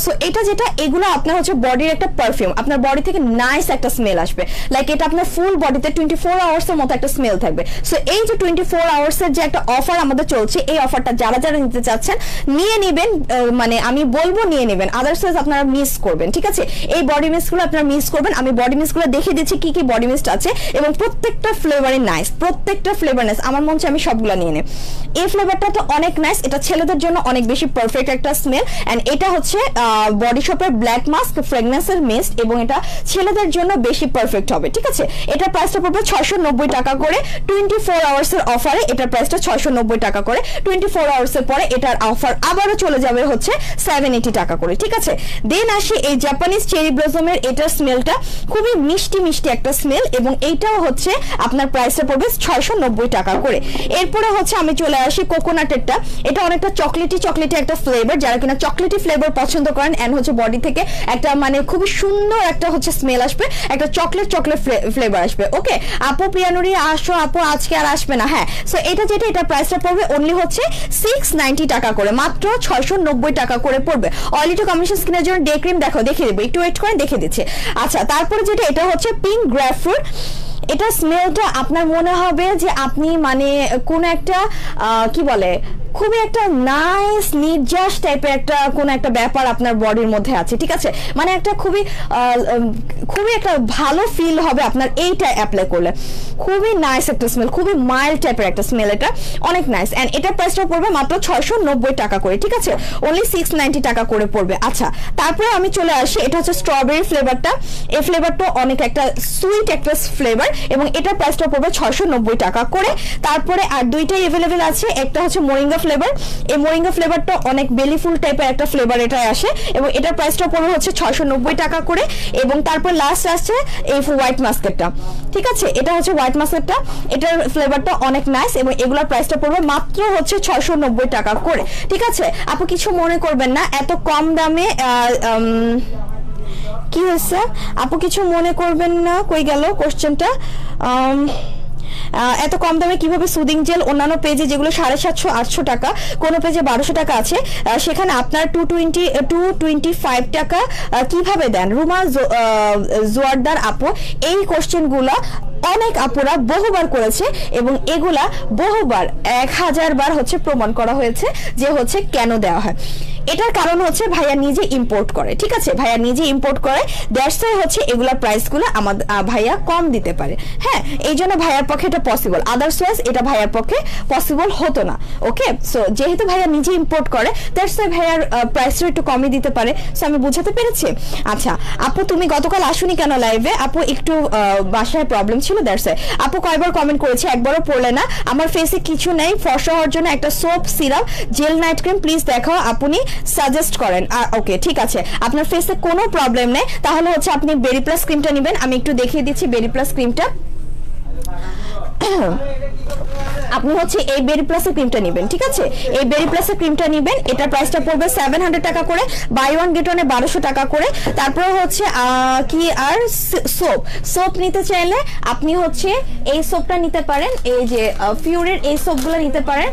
সো এটা যেটা এগুলো আপনার হচ্ছে বডির একটা পারফিউম, আপনার বডি থেকে নাইস একটা স্মেল আসবে। লাইক এটা আপনার ফুল বডিতে 24 আওয়ার্সের মতো একটা স্মেল থাকবে। সো এই যে 24 আওয়ার্সের যে একটা অফার আমাদের চলছে, এই অফারটা যারা যারা নিতে চাচ্ছেন নিয়ে নেবেন, মানে আমি বলবো নিয়ে নেবেন, আদারওয়াইজ আপনারা মিস করবেন, ঠিক আছে? এই বডি মিস্টগুলো আপনারা মিস করবেন। আমি বডি মিস্টগুলো দেখিয়ে দিচ্ছি কি কি বডি মিস্ট আছে এবং প্রত্যেকটা ফ্লেভারই নাইস, প্রত্যেকটা ফ্লেভার নাইস। আমার মনে হচ্ছে আমি সবগুলো নিয়ে নেব। এই ফ্লেভারটা তো অনেক নাইস, এটা ছেলেদের জন্য অনেক বেশি পারফেক্ট একটা স্মেল। এন্ড এটা হচ্ছে বডি শপের ব্ল্যাক মাস্ক ফ্রেগনেন্সের মিস্ট এবং এটা ছেলেদের জন্য বেশি পারফেক্ট হবে, ঠিক আছে? এটা প্রাইসটা পড়বে 690 টাকা করে 24 আওয়ার্সের অফারে। এটার প্রাইসটা 690 টাকা করে। 24 আওয়ার্সের পরে এটার অফার আবারও চলে যাবে হচ্ছে 780 টাকা করে, ঠিক আছে? দেন আসি এই জাপানিজ চেরি ব্লসমের, এটার স্মেলটা খুবই মিষ্টি মিষ্টি একটা স্মেল এবং এইটাও হচ্ছে আপনার প্রাইসটা পড়বে 690 টাকা করে। এরপরে হচ্ছে আমি চলে আসি কোকোনাটেরটা, এটা অনেকটা চকলেটি একটা ফ্লেভার, যারা কিনা চকলেটি ফ্লেভার পছন্দ করেন এন্ড হচ্ছে বডি থেকে একটা মানে খুবই সুন্দর একটা হচ্ছে স্মেল আসবে, একটা চকলেট ফ্লেভার আসবে। ওকে আপু প্রিয়ানুরি আসো, আপু আজকে আর আসবে না, হ্যাঁ? সো এটা যেটা এটা প্রাইসটা পড়বে অনলি হচ্ছে 690 টাকা করে, মাত্র 690 টাকা করে পড়বে। অয়েলি টু কম্বিনেশন স্কিনের জন্য ডে ক্রিম দেখো, দেখিয়ে দেবো, একটু ওয়েট করেন, দেখিয়ে দিচ্ছে। আচ্ছা, তারপরে যেটা এটা হচ্ছে পিঙ্ক গ্রেপফ্রুট, এটা স্মেলটা আপনার মনে হবে যে আপনি মানে কোন একটা কি বলে খুবই একটা নাইস নির্যাস টাইপের একটা কোন একটা ব্যাপার আপনার বডির মধ্যে আছে, ঠিক আছে? মানে একটা খুবই একটা ভালো ফিল হবে আপনার এইটা অ্যাপ্লাই করলে। খুবই নাইস একটা স্মেল, খুবই মাইল্ড টাইপের একটা স্মেল, এটা অনেক নাইস। এন্ড এটার প্রাইসটা পড়বে মাত্র 690 টাকা করে, ঠিক আছে? অনলি 690 টাকা করে পড়বে। আচ্ছা, তারপরে আমি চলে আসি, এটা হচ্ছে স্ট্রবেরি ফ্লেভারটা। এই ফ্লেভারটা অনেক একটা সুইট একটা ফ্লেভার এবং এটার প্রাইসটা পড়বে 690 টাকা করে। তারপরে আর দুইটাই অ্যাভেলেবেল আছে, একটা হচ্ছে মোরিঙ্গা ফ্লেভার। এই মোরিঙ্গা ফ্লেভারটা অনেক বেলিফুল টাইপের একটা ফ্লেভার এটাই আসে এবং এটার প্রাইসটা পড়বে হচ্ছে 690 টাকা করে। এবং তারপর লাস্ট আসছে এই হোয়াইট মাস্কেটটা, ঠিক আছে? এটা হচ্ছে হোয়াইট মাস্কেটটা, এটার ফ্লেভারটা অনেক নাইস এবং এগুলোর প্রাইসটা পড়বে মাত্র হচ্ছে 690 টাকা করে, ঠিক আছে? আপু কিছু মনে করবেন না, এত কম দামে কি হয়েছে আপু কিছু মনে করবেন না, কই গেল কোশ্চেনটা? এত কম দামে কিভাবে সুদিং জেল অন্যান্য পেজে যেগুলো 750-800 টাকা, কোনো পেজে 1200 টাকা আছে, সেখানে আপনার 225 টাকা কিভাবে দেন? রুমা জোয়ারদার আপু, এই কোশ্চেনগুলো অনেক আপুরা বহুবার করেছে এবং এগুলা বহুবার 1000 বার হচ্ছে প্রমাণ করা হয়েছে যে হচ্ছে কেন দেওয়া হয়। এটার কারণ হচ্ছে ভাইয়া নিজে ইম্পোর্ট করে, ঠিক আছে, ভাইয়া নিজে ইম্পোর্ট করে, দ্যাটস ওয়াই হচ্ছে এগুলা প্রাইসগুলো আমাদের ভাইয়া কম দিতে পারে। হ্যাঁ, এই জন্য ভাইয়ার পক্ষে এটা পসিবল, আদারওয়াইজ এটা ভাইয়ার পক্ষে পসিবল হতো না। ওকে, সো যেহেতু ভাইয়া নিজে ইম্পোর্ট করে দ্যাটস ওয়াই ভাইয়ার প্রাইসটা একটু কমই দিতে পারে। সো আমি বুঝাতে পেরেছি? আচ্ছা আপু তুমি গতকাল আসুনি কেন লাইভে? আপু একটু বাসায় প্রবলেম ছিল, দ্যাটস ওয়াই। আপু কয়বার কমেন্ট করেছে, একবারও পড়লে না। আমার ফেসে কিছু নেই, ফর্সা হওয়ার জন্য একটা soap, serum, gel night cream please দেখাও, আপনি সাজেস্ট করেন। ওকে ঠিক আছে, আপনার ফেসে কোনো প্রবলেম নেই, তাহলে হচ্ছে আপনি বেরি প্লাস ক্রিমটা নেবেন। আমি একটু দেখিয়ে দিচ্ছি বেরি প্লাস ক্রিমটা। আপনি হচ্ছে এই বেরি প্লাসের ক্রিমটা নেবেন, ঠিক আছে, এই বেরি প্লাসের ক্রিমটা নেবেন। এটার প্রাইসটা পড়বে 700 টাকা করে, বাই ওয়ান গেট ওয়ানে 1200 টাকা করে। তারপর হচ্ছে কি আর সোপ নিতে চাইলে আপনি হচ্ছে এই সোপটা নিতে পারেন, এই যে ফিউরির এই সোপগুলো নিতে পারেন।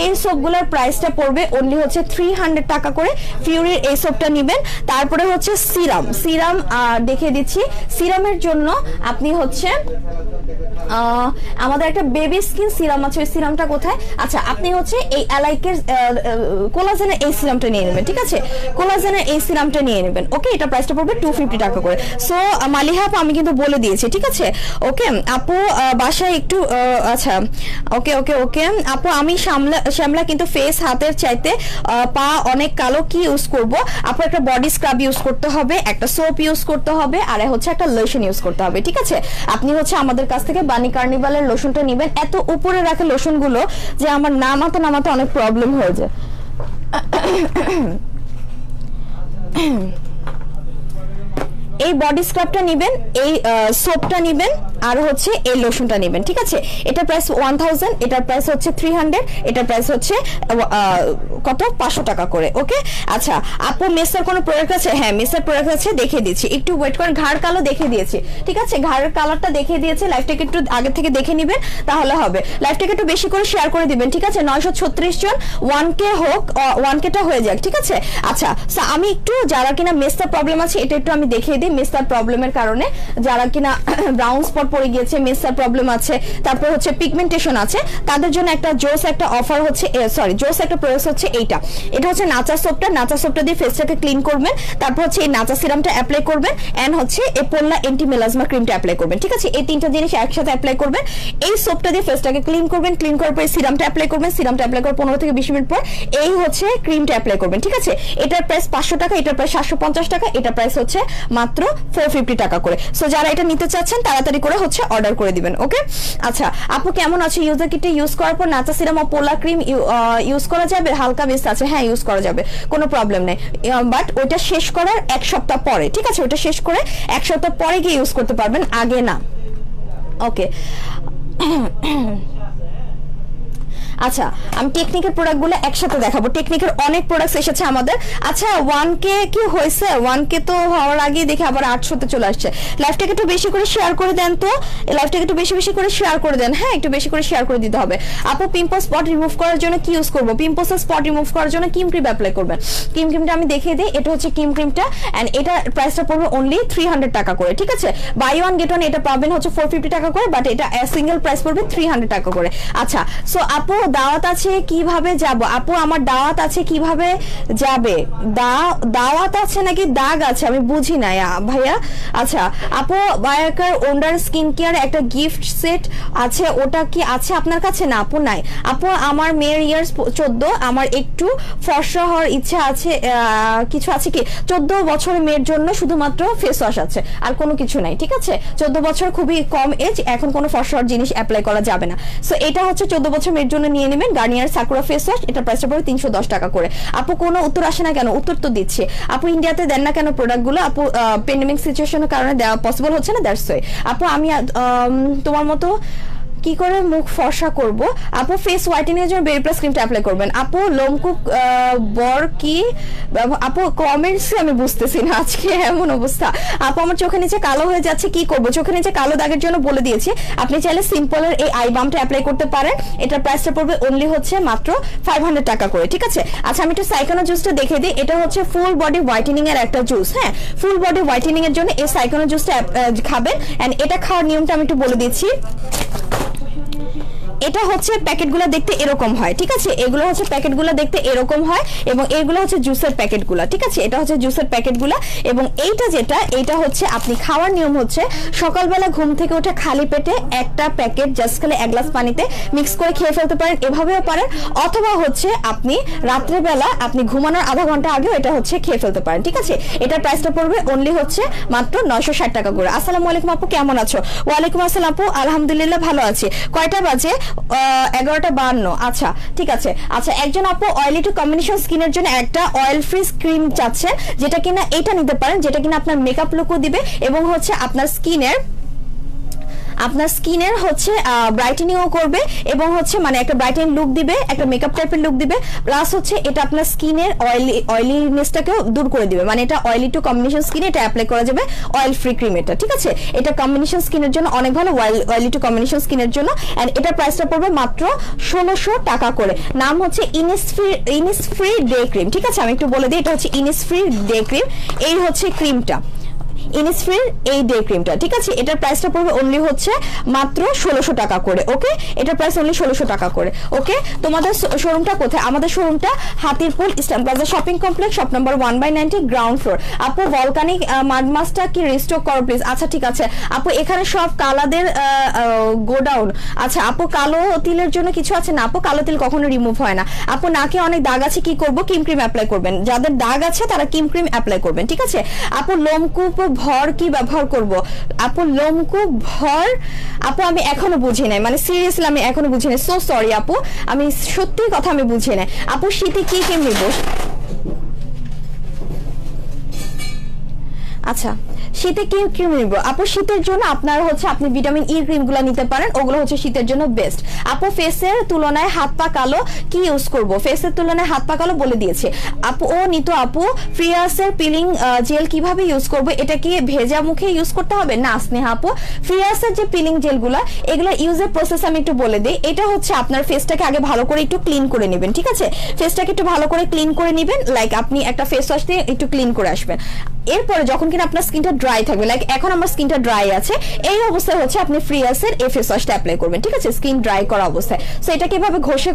এই সোপগুলোর প্রাইসটা পড়বে অনলি হচ্ছে 300 টাকা করে, ফিউরির এই সোপটা নেবেন। তারপরে হচ্ছে সিরাম দেখিয়ে দিচ্ছি। সিরামের জন্য আপনি হচ্ছে আমাদের একটা বেবি স্কিন সিরাম আছে, ওই সিরামটা কোথায়? আচ্ছা আপনি হচ্ছে এই অ্যালাইকের কোলাজেনের এই সিরামটা নিয়ে নেবেন, ঠিক আছে, কোলাজেনের এই সিরামটা নিয়ে নেবেন। ওকে, এটা প্রাইসটা পড়বে 250 টাকা করে। সো মালিহা আপু আমি কিন্তু বলে দিয়েছি, ঠিক আছে। ওকে আপু বাসায় একটু আচ্ছা ওকে ওকে ওকে আপু আমি শ্যামলা কিন্তু ফেস হাতের চাইতে পা অনেক কালো, কি ইউজ করব? আপু একটা বডি স্ক্রাব ইউজ করতে হবে, একটা সোপ ইউজ করতে হবে, আর হচ্ছে একটা লোশন ইউজ করতে হবে, ঠিক আছে। আপনি হচ্ছে আমাদের কাছ থেকে বানি কার্নিভালের লোশনটা নেবেন। এত উপরে রাখে লোশনগুলো যে আমার নামাতে অনেক প্রবলেম হয়ে যায়। এই বডি স্ক্রাবটা নেবেন, এই সোপটা নেবেন, আর হচ্ছে এই লোশনটা নেবেন, ঠিক আছে। এটা প্রাইস 1000, এটার প্রাইস হচ্ছে 300, এটার প্রাইস হচ্ছে কত 500 টাকা করে। ওকে আচ্ছা আপু মেসার কোনো প্রোডাক্ট আছে? হ্যাঁ মেসার প্রোডাক্ট আছে, দেখিয়ে দিচ্ছি, একটু ওয়েট করেন। ঘাড় কালো দেখিয়ে দিয়েছি, ঠিক আছে, ঘাড়ের কালারটা দেখিয়ে দিয়েছে। লাইভটাকে একটু আগে থেকে দেখে নেবেন, তাহলে হবে। লাইভটাকে একটু বেশি করে শেয়ার করে দিবেন, ঠিক আছে। 936 জন, 1K হোক, 1Kটা হয়ে যাক, ঠিক আছে। আচ্ছা আমি একটু যারা কিনা মেসার প্রবলেম আছে এটা একটু আমি দেখিয়ে দিই। মেসার প্রবলেমের কারণে যারা কিনা ব্রাউন স্পট পড়ে গিয়েছে, মেসার প্রবলেম আছে, তারপর হচ্ছে পিগমেন্টেশন আছে, তাদের জন্য একটা জোস একটা অফার হচ্ছে, জোস একটা প্রয়োগ হচ্ছে এইটা। এটা হচ্ছে নাচা সোপটা দিয়ে ফেসটাকে ক্লিন করবেন, তারপর হচ্ছে এই নাচা সিরামটা অ্যাপ্লাই করবেন, এন্ড হচ্ছে এই পোল্লা এন্টি মেলাজমা ক্রিমটা অ্যাপ্লাই করবেন, ঠিক আছে। এই তিনটা জিনিস একসাথে অ্যাপ্লাই করবেন। এই সোপটা দিয়ে ফেসটাকে ক্লিন করবেন, ক্লিন করার পরে সিরামটা অ্যাপ্লাই করবেন, সিরামটা অ্যাপ্লাই করার 15 থেকে 20 মিনিট পর এই হচ্ছে ক্রিমটা অ্যাপ্লাই করবেন, ঠিক আছে। এটার প্রাইস 500 টাকা, এটার প্রাইস 750 টাকা, এটার প্রাইস হচ্ছে মাত্র 450 টাকা করে। সো যারা এটা নিতে চাচ্ছেন তাড়াতাড়ি করে হচ্ছে অর্ডার করে দিবেন। ওকে আচ্ছা আপু কেমন আছে? ইউজার কিটে ইউজ করার পর নাচা সিরাম ও পোলা ক্রিম ইউজ করা যাবে? হালকা বেস্ট আছে, হ্যাঁ ইউজ করা যাবে, কোনো প্রবলেম নেই, বাট ওইটা শেষ করার 1 সপ্তাহ পরে, ঠিক আছে। ওইটা শেষ করে 1 সপ্তাহ পরে গিয়ে ইউজ করতে পারবেন, আগে না। ওকে আচ্ছা আমি টেকনিকের প্রোডাক্টগুলো একসাথে দেখাবো। টেকনিকের অনেক প্রোডাক্টস এসেছে আমাদের। আচ্ছা 1K কি হয়েছে? 1K তো হওয়ার আগেই দেখে আবার 800-তে চলে আসছে। লাইভটাকে একটু বেশি করে শেয়ার করে দেন তো, লাইভটাকে একটু বেশি করে শেয়ার করে দেন। হ্যাঁ একটু বেশি করে শেয়ার করে দিতে হবে। আপু পিম্পল স্পট রিমুভ করার জন্য কি ইউজ করবো? পিম্পলস স্পট রিমুভ করার জন্য কিম ক্রিম অ্যাপ্লাই করবেন। কিম ক্রিমটা আমি দেখিয়ে দিই, এটা হচ্ছে কিম ক্রিমটা, এন্ড এটা প্রাইসটা পড়বে অনলি 300 টাকা করে, ঠিক আছে। বাই ওয়ান গেট ওয়ান এটা পাবেন হচ্ছে 450 টাকা করে, বাট এটা সিঙ্গেল প্রাইস পড়বে 300 টাকা করে। আচ্ছা সো আপু দাওয়াত আছে কিভাবে যাব? আপু আমার দাওয়াত আছে কিভাবে যাবে? দাওয়াত আছে নাকি দাগ আছে আমি বুঝি না ভাইয়া। আচ্ছা আপু বায়াকার ওন্ডার স্কিন কেয়ার একটা গিফট সেট আছে, ওটা কি আছে আপনার কাছে? না আপু নাই। আপু আমার মেয়ের ইয়ার্স 14, আমার একটু ফর্সা হওয়ার ইচ্ছা আছে, কিছু আছে কি? 14 বছরের মেয়ের জন্য শুধুমাত্র ফেস ওয়াশ আছে, আর কোনো কিছু নাই, ঠিক আছে। 14 বছর খুবই কম এজ, এখন কোনো ফর্সা হওয়ার জিনিস অ্যাপ্লাই করা যাবে না। সো এটা হচ্ছে 14 বছর মেয়ের জন্য নিয়ে নেবেন, গার্নিয়ার সাকুরা ফেস ওয়াশ, এটা প্রাইসটা পড়বে 310 টাকা করে। আপু কোনো উত্তর আসে না কেন? উত্তর তো দিচ্ছে। আপু ইন্ডিয়াতে দেন না কেন প্রোডাক্টগুলো? আপু প্যান্ডেমিক সিচুয়েশনের কারণে দেওয়া পসিবল হচ্ছে না, দ্যাটস ওয়াই। আপু আমি তোমার মতো কি করে মুখ ফর্সা করব? আপু ফেস হোয়াইটেনিং এর জন্য বেরি প্লাস ক্রিমটা অ্যাপ্লাই করবেন। আপু লোমকূপ বর কি? আপু কমেন্টস আমি বুঝতেছি না, আজকে এমন অবস্থা। আপু আমার চোখের নিচে কালো হয়ে যাচ্ছে, কি করব? চোখের নিচে কালো দাগের জন্য বলে দিয়েছি, আপনি চাইলে সিম্পলের এই আই বামটা অ্যাপ্লাই করতে পারেন। এটার প্রাইসটা পড়বে অনলি হচ্ছে মাত্র 500 টাকা করে, ঠিক আছে। আচ্ছা আমি একটু সাইকোনা জুসটা দেখে দিই। এটা হচ্ছে ফুল বডি হোয়াইটেনিং এর একটা জুস, হ্যাঁ ফুল বডি হোয়াইটেনিং এর জন্য এই সাইকোনা জুসটা খাবেন, এন্ড এটা খাওয়ার নিয়মটা আমি একটু বলে দিচ্ছি। এটা হচ্ছে প্যাকেটগুলো দেখতে এরকম হয়, ঠিক আছে, এগুলো হচ্ছে প্যাকেটগুলো দেখতে এরকম হয় এবং এগুলো হচ্ছে জুসের প্যাকেটগুলো, ঠিক আছে, এটা হচ্ছে জুসের প্যাকেটগুলো। এবং এইটা যেটা, এইটা হচ্ছে আপনি খাওয়ার নিয়ম হচ্ছে সকালবেলা ঘুম থেকে উঠে খালি পেটে একটা প্যাকেট জাস্ট খালি এক গ্লাস পানিতে মিক্স করে খেয়ে ফেলতে পারেন, এভাবেও পারেন, অথবা হচ্ছে আপনি রাত্রেবেলা আপনি ঘুমানোর আধা ঘন্টা আগেও এটা হচ্ছে খেয়ে ফেলতে পারেন, ঠিক আছে। এটার প্রাইসটা পড়বে অনলি হচ্ছে মাত্র 960 টাকা করে। আসসালামু আলাইকুম আপু, কেমন আছো? ওয়ালাইকুম আসসালাম আপু, আলহামদুলিল্লাহ ভালো আছি। কয়টা বাজে? 11:52। আচ্ছা ঠিক আছে। আচ্ছা, একজন আপু অয়েলি টু কম্বিনেশন স্কিনের জন্য একটা অয়েল ফ্রি ক্রিম চাচ্ছেন, যেটা কিনা এটা নিতে পারেন, যেটা কিনা আপনার মেকআপ লুকও দিবে এবং হচ্ছে আপনার স্কিনের হচ্ছে ব্রাইটেনিংও করবে এবং হচ্ছে মানে একটা ব্রাইটেনিং লুক দিবে, একটা মেকআপ টাইপের লুক দিবে, প্লাস হচ্ছে এটা আপনার স্কিনের অয়েলিনেসটাকেও দূর করে দিবে। মানে এটা অয়েলি টু কম্বিনেশন স্কিনে এটা অ্যাপ্লাই করা যাবে, অয়েল ফ্রি ক্রিম এটা, ঠিক আছে। এটা কম্বিনেশন স্কিনের জন্য অনেক ভালো, অয়েলি টু কম্বিনেশন স্কিনের জন্য। এন্ড এটার প্রাইসটা পড়বে মাত্র 1600 টাকা করে। নাম হচ্ছে ইনিসফ্রি ডে ক্রিম, ঠিক আছে। আমি একটু বলে দিই, এটা হচ্ছে ইনিসফ্রি ডে ক্রিম। এই হচ্ছে ক্রিমটা, ইনিসফ্রির এই ডে ক্রিমটা, ঠিক আছে। এটার প্রাইসটা পড়বে অনলি হচ্ছে মাত্র 1600 টাকা করে, ওকে। এটার প্রাইস অনলি 1600 টাকা করে, ওকে। তোমাদের শোরুমটা কোথায়? আমাদের শোরুমটা Hatirpool Eastern Plaza shopping complex, shop number 1/90, ground floor. আপু ভলকানিক মাড মাছটা কি রিস্টক করো প্লিজ? আচ্ছা ঠিক আছে আপু, এখানে সব কালাদের গোডাউন। আচ্ছা আপু, কালো তিলের জন্য কিছু আছে না? আপু কালো তিল কখনো রিমুভ হয় না। আপু নাকে অনেক দাগ আছে, কি করব? কিম ক্রিম অ্যাপ্লাই করবেন, যাদের দাগ আছে তারা কিম ক্রিম অ্যাপ্লাই করবেন, ঠিক আছে। আপু লোমকূপ ভর কি ব্যবহার করব? আপু লোমকূপ ভর, আপু আমি এখনো বুঝি নাই, মানে সিরিয়াসলি আমি এখনো বুঝি নাই, সো সরি আপু, আমি সত্যি কথা আমি বুঝি নাই। আপু শীতে কি ক্রিম নিব? আচ্ছা শীতে কি ক্রিম নিব? আপু শীতের জন্য আপনার হচ্ছে আপনি ভিটামিন ই ক্রিমগুলো নিতে পারেন, ওগুলো হচ্ছে শীতের জন্য বেস্ট। আপু ফেসের তুলনায় হাত পা কালো কি ইউজ করব? ফেসের তুলনায় হাত পা কালো বলে দিয়েছে আপু। ও নিতো আপু, ফ্রিয়াসের পিলিং জেল কিভাবে ইউজ করব? এটা কি ভেজা মুখে ইউজ করতে হবে? না স্নেহা আপু, ফ্রিয়াসের যে পিলিং জেলগুলো এগুলো ইউজের প্রসেস আমি একটু বলে দিই। এটা হচ্ছে আপনার ফেসটাকে আগে ভালো করে একটু ক্লিন করে নেবেন, ঠিক আছে। ফেসটাকে একটু ভালো করে ক্লিন করে নেবেন, লাইক আপনি একটা ফেস ওয়াশ দিয়ে একটু ক্লিন করে আসবেন। এরপরে যখন কিনা আপনার স্কিনটা ড্রাই থাকবে, লাইক এখন আমার স্কিনটা ড্রাই আছে, এই অবস্থায় হচ্ছে আপনি ফ্রিয়াসের এই ফেস ওয়াশটা অ্যাপ্লাই করবেন, ঠিক আছে, স্কিন ড্রাই করা অবস্থায়। সো এটাকে এভাবে ঘষে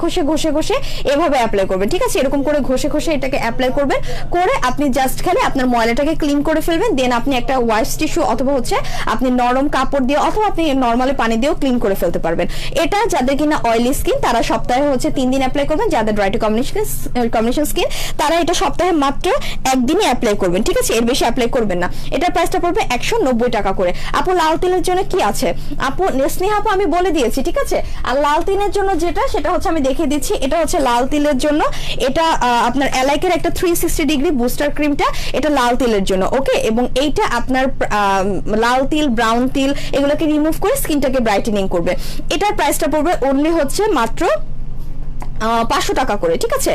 এভাবে অ্যাপ্লাই করবেন, ঠিক আছে। এরকম করে ঘষে এটাকে অ্যাপ্লাই করবেন, করে আপনি জাস্ট খালি আপনার ময়লাটাকে ক্লিন করে ফেলবেন। দেন আপনি একটা ওয়াশ টিস্যু অথবা হচ্ছে আপনি নরম কাপড় দিয়ে অথবা আপনি নর্মালি পানি দিয়েও ক্লিন করে ফেলতে পারবেন। এটা যাদের কিনা অয়েলি স্কিন তারা সপ্তাহে হচ্ছে 3 দিন অ্যাপ্লাই করবেন, যাদের ড্রাই টু কম্বিনেশন স্কিন তারা এটা সপ্তাহে মাত্র একদিনই অ্যাপ্লাই করবেন, ঠিক আছে, এর বেশি অ্যাপ্লাই করবেন না। এটার প্রাইসটা পড়বে 190 টাকা করে। আপু লাল তিলের জন্য কি আছে? আপু স্নেহা আপু আমি বলে দিয়েছি, ঠিক আছে। আর লাল তিলের জন্য যেটা, সেটা হচ্ছে আমি দেখিয়ে দিচ্ছি। এটা হচ্ছে লাল তিলের জন্য, এটা আপনার এলাইকের একটা 360 ডিগ্রি বুস্টার ক্রিমটা, এটা লাল তিলের জন্য, ওকে। এবং এইটা আপনার লাল তিল, ব্রাউন তিল এগুলোকে রিমুভ করে স্কিনটাকে ব্রাইটেনিং করবে। এটার প্রাইসটা পড়বে অনলি হচ্ছে মাত্র 500 টাকা করে, ঠিক আছে।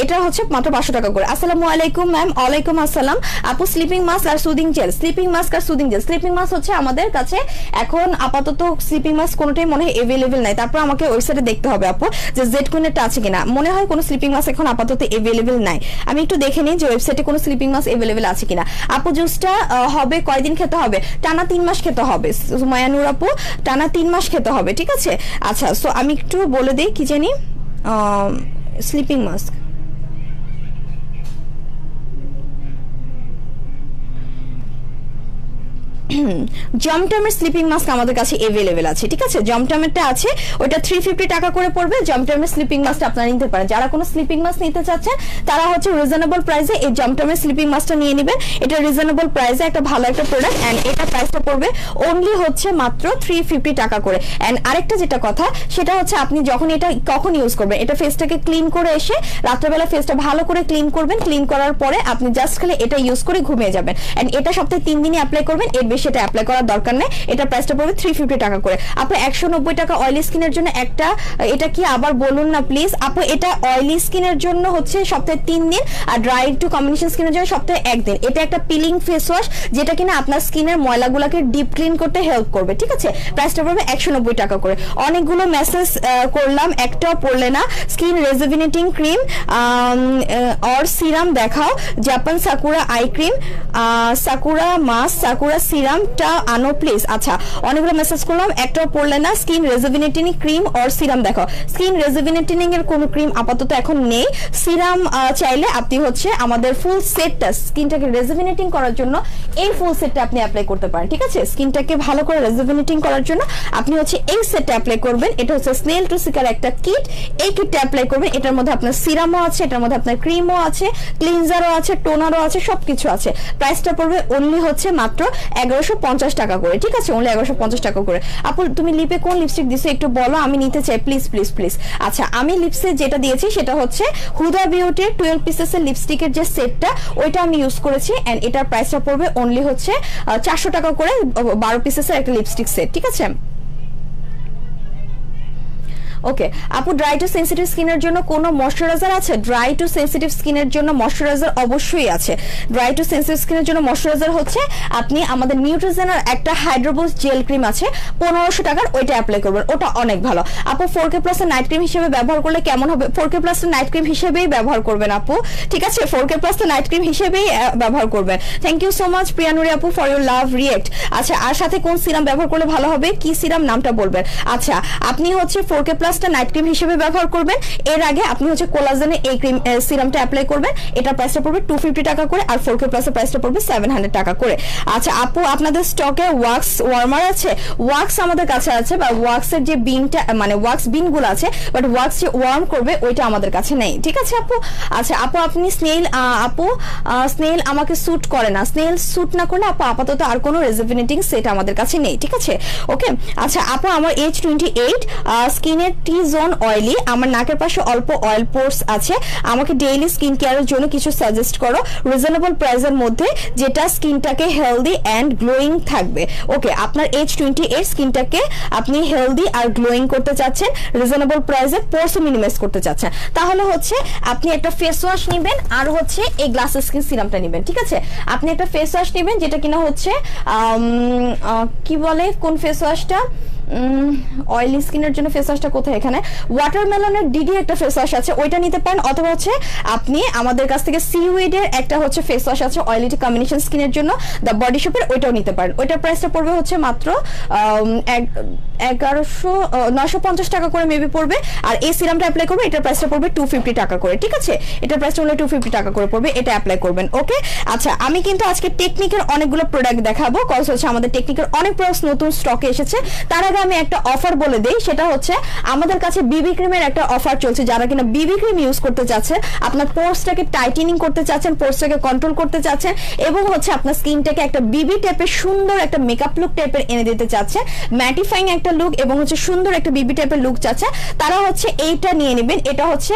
এটা হচ্ছে মাত্র 500 টাকা করে। আসসালামু আলাইকুম ম্যাম। ওয়ালাইকুম আসসালাম আপু। স্লিপিং মাস্ক আর সুদিং জেল, স্লিপিং মাস্ক হচ্ছে আমাদের কাছে এখন আপাতত স্লিপিং মাস্ক কোনোটাই মনে হয় अवेलेबल নাই। তারপর আমাকে ওয়েবসাইটে দেখতে হবে আপু যে জেড কুইনেরটা আছে কিনা। মনে হয় কোনো স্লিপিং মাস্ক এখন আপাতত अवेलेबल নাই। আমি একটু দেখে নিই যে ওয়েবসাইটে কোনো স্লিপিং মাস্ক अवेलेबल আছে কিনা। আপু জুসটা হবে কয়দিন খেতে হবে? টানা 3 মাস খেতে হবে সুমায়ানুর আপু, টানা 3 মাস খেতে হবে, ঠিক আছে। আচ্ছা সো আমি একটু বলে দিই কি জানি স্লিপিং মাস্ক, জমটমের স্লিপিং মাস্ক আমাদের কাছে अवेलेबल আছে, ঠিক আছে। জমটমেরটা আছে, ওটা 350 টাকা করে পড়বে। জমটমের স্লিপিং মাস্কটা আপনারা নিতে পারেন। যারা কোনো স্লিপিং মাস্ক নিতে চাচ্ছেন তারা হচ্ছে রিজনেবল প্রাইসে এই জমটমের স্লিপিং মাস্কটা নিয়ে নেবেন। এটা রিজনেবল প্রাইসে একটা ভালো একটা প্রোডাক্ট, এন্ড এটা প্রাইসটা পড়বে অনলি হচ্ছে মাত্র 350 টাকা করে। এন্ড আরেকটা যেটা কথা সেটা হচ্ছে আপনি যখন এটা কখন ইউজ করবেন, এটা ফেসটাকে ক্লিন করে এসে রাত্রেবেলা ফেসটা ভালো করে ক্লিন করবেন। ক্লিন করার পরে আপনি জাস্ট খালি এটা ইউজ করে ঘুমিয়ে যাবেন। এন্ড এটা সপ্তাহে 3 দিনই অ্যাপ্লাই করবেন, এর সেটা অ্যাপ্লাই করার দরকার নেই। এটা প্রাইসটা পড়বে 350 টাকা করে। আপু 190 টাকা অয়েলি স্কিনের জন্য একটা, এটা কি আবার বলুন না প্লিজ আপু। এটা অয়েলি স্কিনের জন্য হচ্ছে সপ্তাহে 3 দিন, আর ড্রাই টু কম্বিনেশন স্কিনের জন্য সপ্তাহে 1 দিন। এটা একটা পিলিং ফেস ওয়াশ যেটা কিনা আপনার স্কিনের ময়লাগুলোকে ডিপ ক্লিন করতে হেল্প করবে, ঠিক আছে। প্রাইসটা পড়বে 190 টাকা করে। অনেকগুলো মেসেজ করলাম, একটাও পড়লে না। Skin rejuvenating cream or serum দেখাও। Japan Sakura eye cream, Sakura mask, Sakura serum, সিরামটা আনো প্লিজ। আচ্ছা অনেকগুলো মেসেজ করলাম, একটাও পড়লে না। Skin rejuvenating cream or serum দেখো, স্কিন রেজুভিনেটিং এর কোনো ক্রিম আপাতত এখন নেই। সিরাম চাইলে আপনি হচ্ছে আমাদের ফুল সেটটা স্কিনটাকে রেজুভিনেটিং করার জন্য এই ফুল সেটটা আপনি অ্যাপ্লাই করতে পারেন, ঠিক আছে? স্কিনটাকে ভালো করে রেজুভিনেটিং করার জন্য আপনি হচ্ছে এই সেটটা অ্যাপ্লাই করবেন। এটা হচ্ছে স্নেল টু সিকার একটা কিট, এই কিটটা অ্যাপ্লাই করবেন। এটার মধ্যে আপনার সিরামও আছে, এটার মধ্যে আপনার ক্রিমও আছে, ক্লিনজারও আছে, টোনারও আছে, সবকিছু আছে। প্রাইসটা পড়বে অনলি হচ্ছে মাত্র 1150 টাকা করে, ঠিক আছে? অনলি 1150 টাকা করে। আপু তুমি লিপে কোন লিপস্টিক দিছো একটু বলো, আমি নিতে চাই প্লিজ প্লিজ প্লিজ। আচ্ছা আমি লিপসে যেটা দিয়েছি সেটা হচ্ছে হুদা বিউটির 12 পিসেসের লিপস্টিকের যে সেটটা, ওইটা আমি ইউজ করেছি। এন্ড এটার প্রাইসটা পড়বে অনলি হচ্ছে 400 টাকা করে, 12 পিসেসের একটা লিপস্টিক সেট, ঠিক আছে? ওকে আপু, ড্রাই টু সেনসিটিভ স্কিনের জন্য কোনো ময়শ্চারাইজার আছে? ড্রাই টু সেনসিটিভ স্কিনের জন্য ময়শ্চারাইজার অবশ্যই আছে। ড্রাই টু সেনসিটিভ স্কিনের জন্য ময়শ্চারাইজার হচ্ছে আপনি আমাদের নিউট্রিজেনার একটা হাইড্রোবুস্ট জেল ক্রিম আছে 1500 টাকার, ওইটা অ্যাপ্লাই করবেন, ওটা অনেক ভালো। আপু 4K প্লাস নাইট ক্রিম হিসেবে ব্যবহার করলে কেমন হবে? 4K প্লাস নাইট ক্রিম হিসেবেই ব্যবহার করবেন আপু, ঠিক আছে? 4K প্লাস নাইট ক্রিম হিসেবেই ব্যবহার করবেন। থ্যাংক ইউ সো মাচ প্রিয়ানুরি আপু ফর ইউর লাভ রিয়েক্ট। আচ্ছা আর সাথে কোন সিরাম ব্যবহার করলে ভালো হবে? কি সিরাম নামটা বলবেন। আচ্ছা আপনি হচ্ছে 4K প্লাসটা নাইট ক্রিম হিসেবে ব্যবহার করবেন। এর আগে আপনি হচ্ছে কোলাজেনের এই ক্রিম সিরামটা অ্যাপ্লাই করবেন। এটার প্রাইসটা পড়বে 250 টাকা করে, আর 4K প্লাসের প্রাইসটা পড়বে 700 টাকা করে। আচ্ছা আপু আপনাদের স্টকে ওয়াক্স ওয়ার্মার আছে? ওয়াক্স আমাদের কাছে আছে, বা ওয়াক্সের যে বিনটা মানে ওয়াক্স বিনগুলো আছে, বাট ওয়াক্স যে ওয়ার্ম করবে ওইটা আমাদের কাছে নেই, ঠিক আছে আপু? আচ্ছা আপু আপনি স্নেল, আপু স্নেল আমাকে স্যুট করে না। স্নেল স্যুট না করলে আপু আপাতত আর কোনো রেজুভিনেটিং সেট আমাদের কাছে নেই, ঠিক আছে? ওকে আচ্ছা আপু আমার এজ 28, স্কিনের টি জোন অয়েলি, আমার নাকের পাশে অল্প অয়েল পোর্স আছে, আমাকে ডেইলি স্কিন কেয়ারের জন্য কিছু সাজেস্ট করো রিজনেবল প্রাইসের মধ্যে, যেটা স্কিনটাকে হেলদি অ্যান্ড গ্লোয়িং থাকবে। ওকে আপনার এজ 28, স্কিনটাকে আপনি হেলদি আর গ্লোয়িং করতে চাচ্ছেন, রিজনেবল প্রাইসে পোর্স মিনিমাইজ করতে চাচ্ছেন, তাহলে হচ্ছে আপনি একটা ফেস ওয়াশ নেবেন আর হচ্ছে এই গ্লাস স্কিন সিরামটা নেবেন, ঠিক আছে? আপনি একটা ফেস ওয়াশ নেবেন যেটা কিনা হচ্ছে কি বলে কোন ফেস ওয়াশটা, অয়েলি স্কিনের জন্য ফেস ওয়াশটা কোথায়, এখানে ওয়াটারমেলনের ডিডি একটা ফেস ওয়াশ আছে, ওইটা নিতে পারেন। অথবা হচ্ছে আপনি আমাদের কাছ থেকে সিউইডের একটা হচ্ছে ফেস ওয়াশ আছে অয়েলিটি কম্বিনেশন স্কিনের জন্য, দ্য বডি শপের, ওইটাও নিতে পারেন। ওইটার প্রাইসটা পড়বে হচ্ছে মাত্র 950 টাকা করে মেবি পড়বে। আর এই সিরামটা অ্যাপ্লাই করবে, এটার প্রাইসটা পড়বে 250 টাকা করে, ঠিক আছে? এটার প্রাইসটা হলো 250 টাকা করে পড়বে, এটা অ্যাপ্লাই করবেন। ওকে আচ্ছা আমি কিন্তু আজকে টেকনিকের অনেকগুলো প্রোডাক্ট দেখাবো, কজ হচ্ছে আমাদের টেকনিকের অনেক প্রোডাক্ট নতুন স্টকে এসেছে। তার আগে আমি একটা অফার বলে দেই, সেটা হচ্ছে আমাদের কাছে বিবি ক্রিমের একটা অফার চলছে। যারা কিনা বিবি ক্রিম ইউজ করতে চাচ্ছেন, আপনার পোর্সটাকে টাইটেনিং করতে চাচ্ছেন, পোর্সটাকে কন্ট্রোল করতে চাচ্ছেন, এবং হচ্ছে আপনার স্কিনটাকে একটা বিবি টাইপের সুন্দর একটা মেকআপ লুক টাইপের এনে দিতে চাচ্ছেন, ম্যাটিফাইং একটা লুক এবং হচ্ছে সুন্দর একটা বিবি টাইপের লুক চাচ্ছে, তারা হচ্ছে এইটা নিয়ে নেবেন। এটা হচ্ছে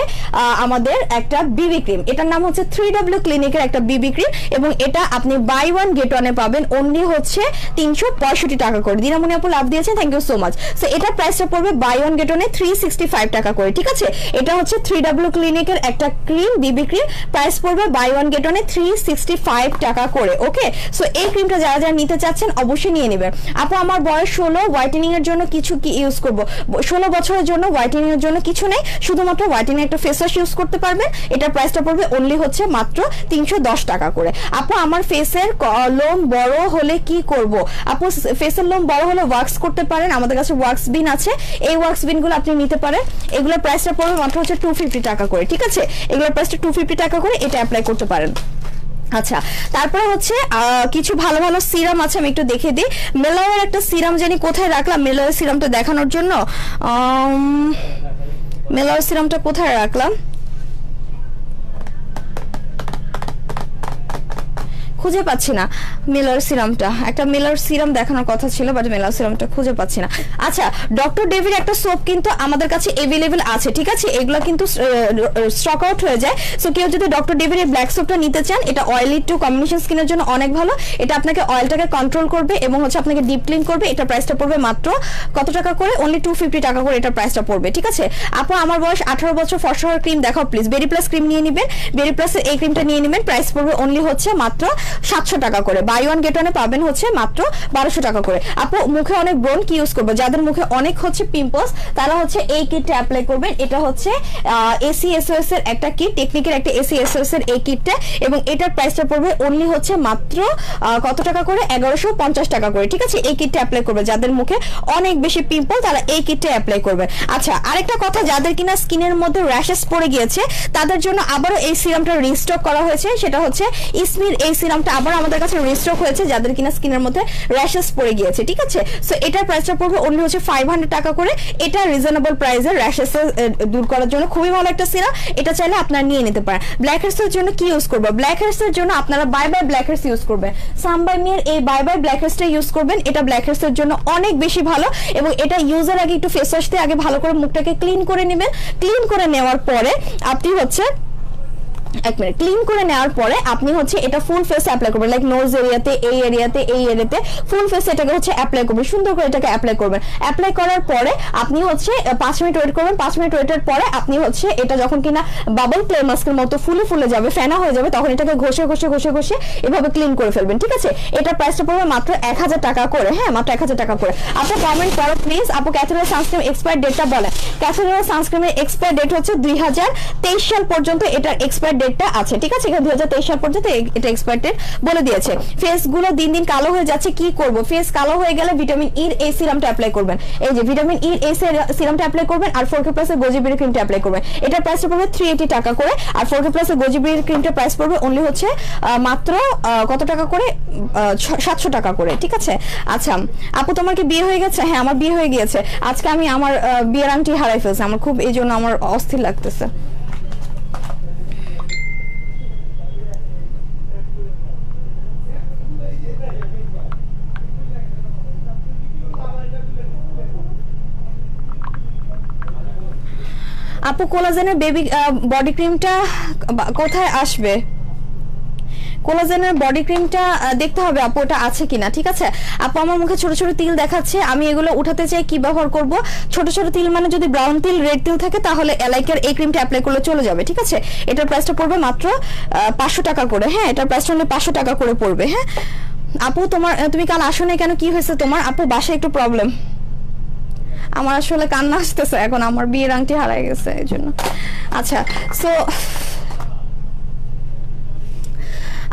আমাদের একটা বিবি ক্রিম, এটার নাম হচ্ছে 3W ক্লিনিকের একটা বিবি ক্রিম, এবং এটা আপনি বাই ওয়ান গেট ওয়ানে পাবেন অনলি হচ্ছে 365 টাকা করে। দিনামণি আপু লাভ দিয়েছেন, thank you so much. So এটার প্রাইসটা পড়বে বাই ওয়ান গেট ওয়ানে 365 টাকা করে, ঠিক আছে? এটা হচ্ছে 3W ক্লিনিকের একটা ক্রিম, বিবি ক্রিম, প্রাইস পড়বে বাই ওয়ান গেট ওয়ানে 365 টাকা করে। ওকে সো এই ক্রিমটা যারা যারা নিতে চাচ্ছেন অবশ্যই নিয়ে নেবেন। আপু আমার বয়স 16, হোয়াইটেনিং এর জন্য কিছু কি ইউজ করব? 16 বছরের জন্য হোয়াইটেনিং এর জন্য কিছু নেই, শুধুমাত্র হোয়াইটেনিং একটা ফেস ওয়াশ ইউজ করতে পারবেন। এটার প্রাইসটা পড়বে অনলি হচ্ছে মাত্র 310 টাকা করে। আপু আমার ফেসের লোম বড় হলে কি করব? আপু ফেসের লোম বড় হলে ওয়াক্স করতে পারেন, আমাদের কাছে ওয়াক্স বিন আছে, এই ওয়াক্স বিনগুলো আপনি নিতে পারেন। এগুলোর প্রাইসটা পড়বে মাত্র হচ্ছে 250 টাকা করে, ঠিক আছে? এগুলোর প্রাইসটা 250 টাকা করে, এটা অ্যাপ্লাই করতে পারেন। আচ্ছা তারপরে হচ্ছে কিছু ভালো ভালো সিরাম আছে, আমি একটু দেখে দিই। মেলাওয়ের একটা সিরাম জানি কোথায় রাখলাম, মেলাওয়ের সিরামটা দেখানোর জন্য মেলাওয়ের সিরামটা কোথায় রাখলাম খুঁজে পাচ্ছি না। মিলার সিরামটা, একটা মিলার সিরাম দেখানোর কথা ছিল, বাট মিলার সিরামটা খুঁজে পাচ্ছি না। আচ্ছা ডক্টর ডেভির একটা সোপ কিন্তু আমাদের কাছে अवेलेबल আছে, ঠিক আছে? এগুলো কিন্তু স্টক আউট হয়ে যায়। সো কেউ যদি ডক্টর ডেভির এই ব্ল্যাক সোপটা নিতে চান, এটা অয়েলি টু কম্বিনেশন স্কিনের জন্য অনেক ভালো। এটা আপনাকে অয়েলটাকে কন্ট্রোল করবে এবং হচ্ছে আপনাকে ডিপ ক্লিন করবে। এটা প্রাইসটা পড়বে মাত্র কত টাকা করে? অনলি 250 টাকা করে এটা প্রাইসটা পড়বে, ঠিক আছে? আপু আমার বয়স 18 বছর, ফর্সা ক্রিম দেখাও প্লিজ। বেরি প্লাস ক্রিম নিয়ে নেবেন, বেরি প্লাসের এই ক্রিমটা নিয়ে নেবেন, প্রাইস পড়বে অনলি হচ্ছে মাত্র 700 টাকা করে, বাই ওয়ান গেট ওয়ানে পাবেন হচ্ছে মাত্র 1200 টাকা করে। আপু মুখে অনেক ব্রণ কি ইউজ করবো? যাদের মুখে অনেক হচ্ছে পিম্পলস তারা হচ্ছে এই কিটটা অ্যাপ্লাই করবেন। এটা হচ্ছে ACSOS এর একটা কিট, টেকনিকের একটা ACSOS এর এই কিটটা, এবং এটার প্রাইসটা পড়বে অনলি হচ্ছে মাত্র কত টাকা করে? 1150 টাকা করে। ঠিক আছে, এই কিটটা অ্যাপ্লাই করবে যাদের মুখে অনেক বেশি পিম্পল, তারা এই কিটটা অ্যাপ্লাই করবে। আচ্ছা, আরেকটা কথা, যাদের কিনা স্কিনের মধ্যে র্যাশেস পড়ে গিয়েছে তাদের জন্য আবারও এই সিরামটা রিস্টক করা হয়েছে। সেটা হচ্ছে ইসমির এই সিরামটা আবার আমাদের কাছে রিস্টক হয়েছে যাদের কিনা স্কিনের মধ্যে র্যাশেস পড়ে গিয়েছে। ঠিক আছে, সো এটার প্রাইসটা পড়বে অনলি হচ্ছে 500 টাকা করে। এটা রিজনেবল প্রাইসে র্যাশেস দূর করার জন্য খুবই ভালো একটা সিরাম, এটা চাইলে আপনারা নিয়ে নিতে পারেন। ব্ল্যাক হেডস এর জন্য কি ইউজ করবো? ব্ল্যাক হেডস এর জন্য আপনারা bye bye blackheads use করবেন। সামবাইমির এই বাই বাই ব্ল্যাক হেডসটা ইউজ করবেন। এটা ব্ল্যাক হেডস এর জন্য অনেক বেশি ভালো, এবং এটা ইউজের আগে একটু ফেস ওয়াশ দিয়ে আগে ভালো করে মুখটাকে ক্লিন করে নেবেন। ক্লিন করে নেওয়ার পরে আপনি হচ্ছে এক মিনিট, ক্লিন করে নেওয়ার পরে আপনি হচ্ছে এটা ফুল ফেস অ্যাপ্লাই করবেন, লাইক নোজ এরিয়াতে, এই এরিয়াতে, এই এরিয়াতে ফুল ফেস এটাকে হচ্ছে অ্যাপ্লাই করবেন, সুন্দর করে এটাকে অ্যাপ্লাই করবেন। অ্যাপ্লাই করার পরে আপনি হচ্ছে 5 মিনিট ওয়েট করবেন। 5 মিনিট ওয়েটের পরে আপনি হচ্ছে এটা যখন কিনা বাবল ক্লে মাস্কের মতো ফুলে ফুলে যাবে, ফেনা হয়ে যাবে, তখন এটাকে ঘষে ঘষে ঘষে ঘষে এভাবে ক্লিন করে ফেলবেন। ঠিক আছে, এটা প্রাইসটা পড়বে মাত্র 1000 টাকা করে। হ্যাঁ, মাত্র 1000 টাকা করে। আপনি কমেন্ট করো প্লিজ, আপু ক্যাথেড্রাল সানস্ক্রিন এক্সপায়ার ডেটটা বলেন। ক্যাথেড্রাল সানস্ক্রিনের এক্সপায়ার ডেট হচ্ছে 2023 সাল পর্যন্ত এটার এক্সপায়ার ডেটটা আছে। ঠিক আছে, 2023 সাল পর্যন্ত এটা এক্সপায়ার ডেট বলে দিয়েছে। ফেস গুলো দিন দিন কালো হয়ে যাচ্ছে, কি করব? ফেস কালো হয়ে গেলে ভিটামিন ই এই সিরামটা অ্যাপ্লাই করবেন। এই যে ভিটামিন ই এই সিরামটা অ্যাপ্লাই করবেন, আর 4K প্লাস এর গোজিবির ক্রিমটা অ্যাপ্লাই করবেন। এটার প্রাইসটা পড়বে 380 টাকা করে, আর 4K প্লাস এর গোজিবির ক্রিমটার প্রাইস পড়বে অনলি হচ্ছে মাত্র কত টাকা করে? 700 টাকা করে। ঠিক আছে, আচ্ছা আপু তোমার কি বিয়ে হয়ে গেছে? হ্যাঁ, আমার বিয়ে হয়ে গিয়েছে। আজকে আমি আমার বিয়ের আংটি হারাই ফেলছি, আমার খুব এই জন্য আমার অস্থির লাগতেছে। আপু কোলাজেনের বেবি বডি ক্রিমটা কোথায় আসবে? কোলাজেনের বডি ক্রিমটা দেখতে হবে আপু ওটা আছে কিনা। ঠিক আছে আপু, আমার মুখে ছোট ছোট তিল দেখাচ্ছে, আমি এগুলো উঠাতে চাই, কি ব্যবহার করব? ছোট ছোট তিল মানে যদি ব্রাউন তিল, রেড তিল থাকে তাহলে এলাইকের এই ক্রিমটা অ্যাপ্লাই করলে চলে যাবে। ঠিক আছে, এটার প্রাইসটা পড়বে মাত্র 500 টাকা করে। হ্যাঁ, এটার প্রাইসটা হলে 500 টাকা করে পড়বে। হ্যাঁ আপু, তুমি কাল আসো না কেন? কি হয়েছে তোমার? আপু বাসায় একটু প্রবলেম, আমার আসলে কান্না আসতেছে এখন, আমার বিয়ের আংটি হারাই গেছে এই জন্য। আচ্ছা সো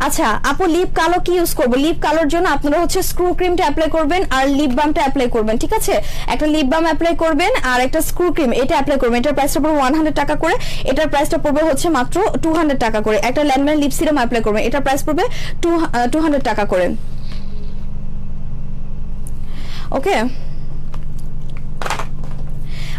আচ্ছা আপু, লিপ কালো কি ইউজ করবো? লিপ কালোর জন্য আপনারা হচ্ছে স্ক্রু ক্রিমটা অ্যাপ্লাই করবেন আর লিপ বামটা অ্যাপ্লাই করবেন। ঠিক আছে, একটা লিপ বাম অ্যাপ্লাই করবেন আর একটা স্ক্রু ক্রিম এটা অ্যাপ্লাই করবেন। এটার প্রাইসটা পড়বে 100 টাকা করে। এটার প্রাইসটা পড়বে হচ্ছে মাত্র 200 টাকা করে। একটা ল্যান্ডমার্ক লিপ সিরাম অ্যাপ্লাই করবেন, এটার প্রাইস পড়বে 200 টাকা করে। ওকে,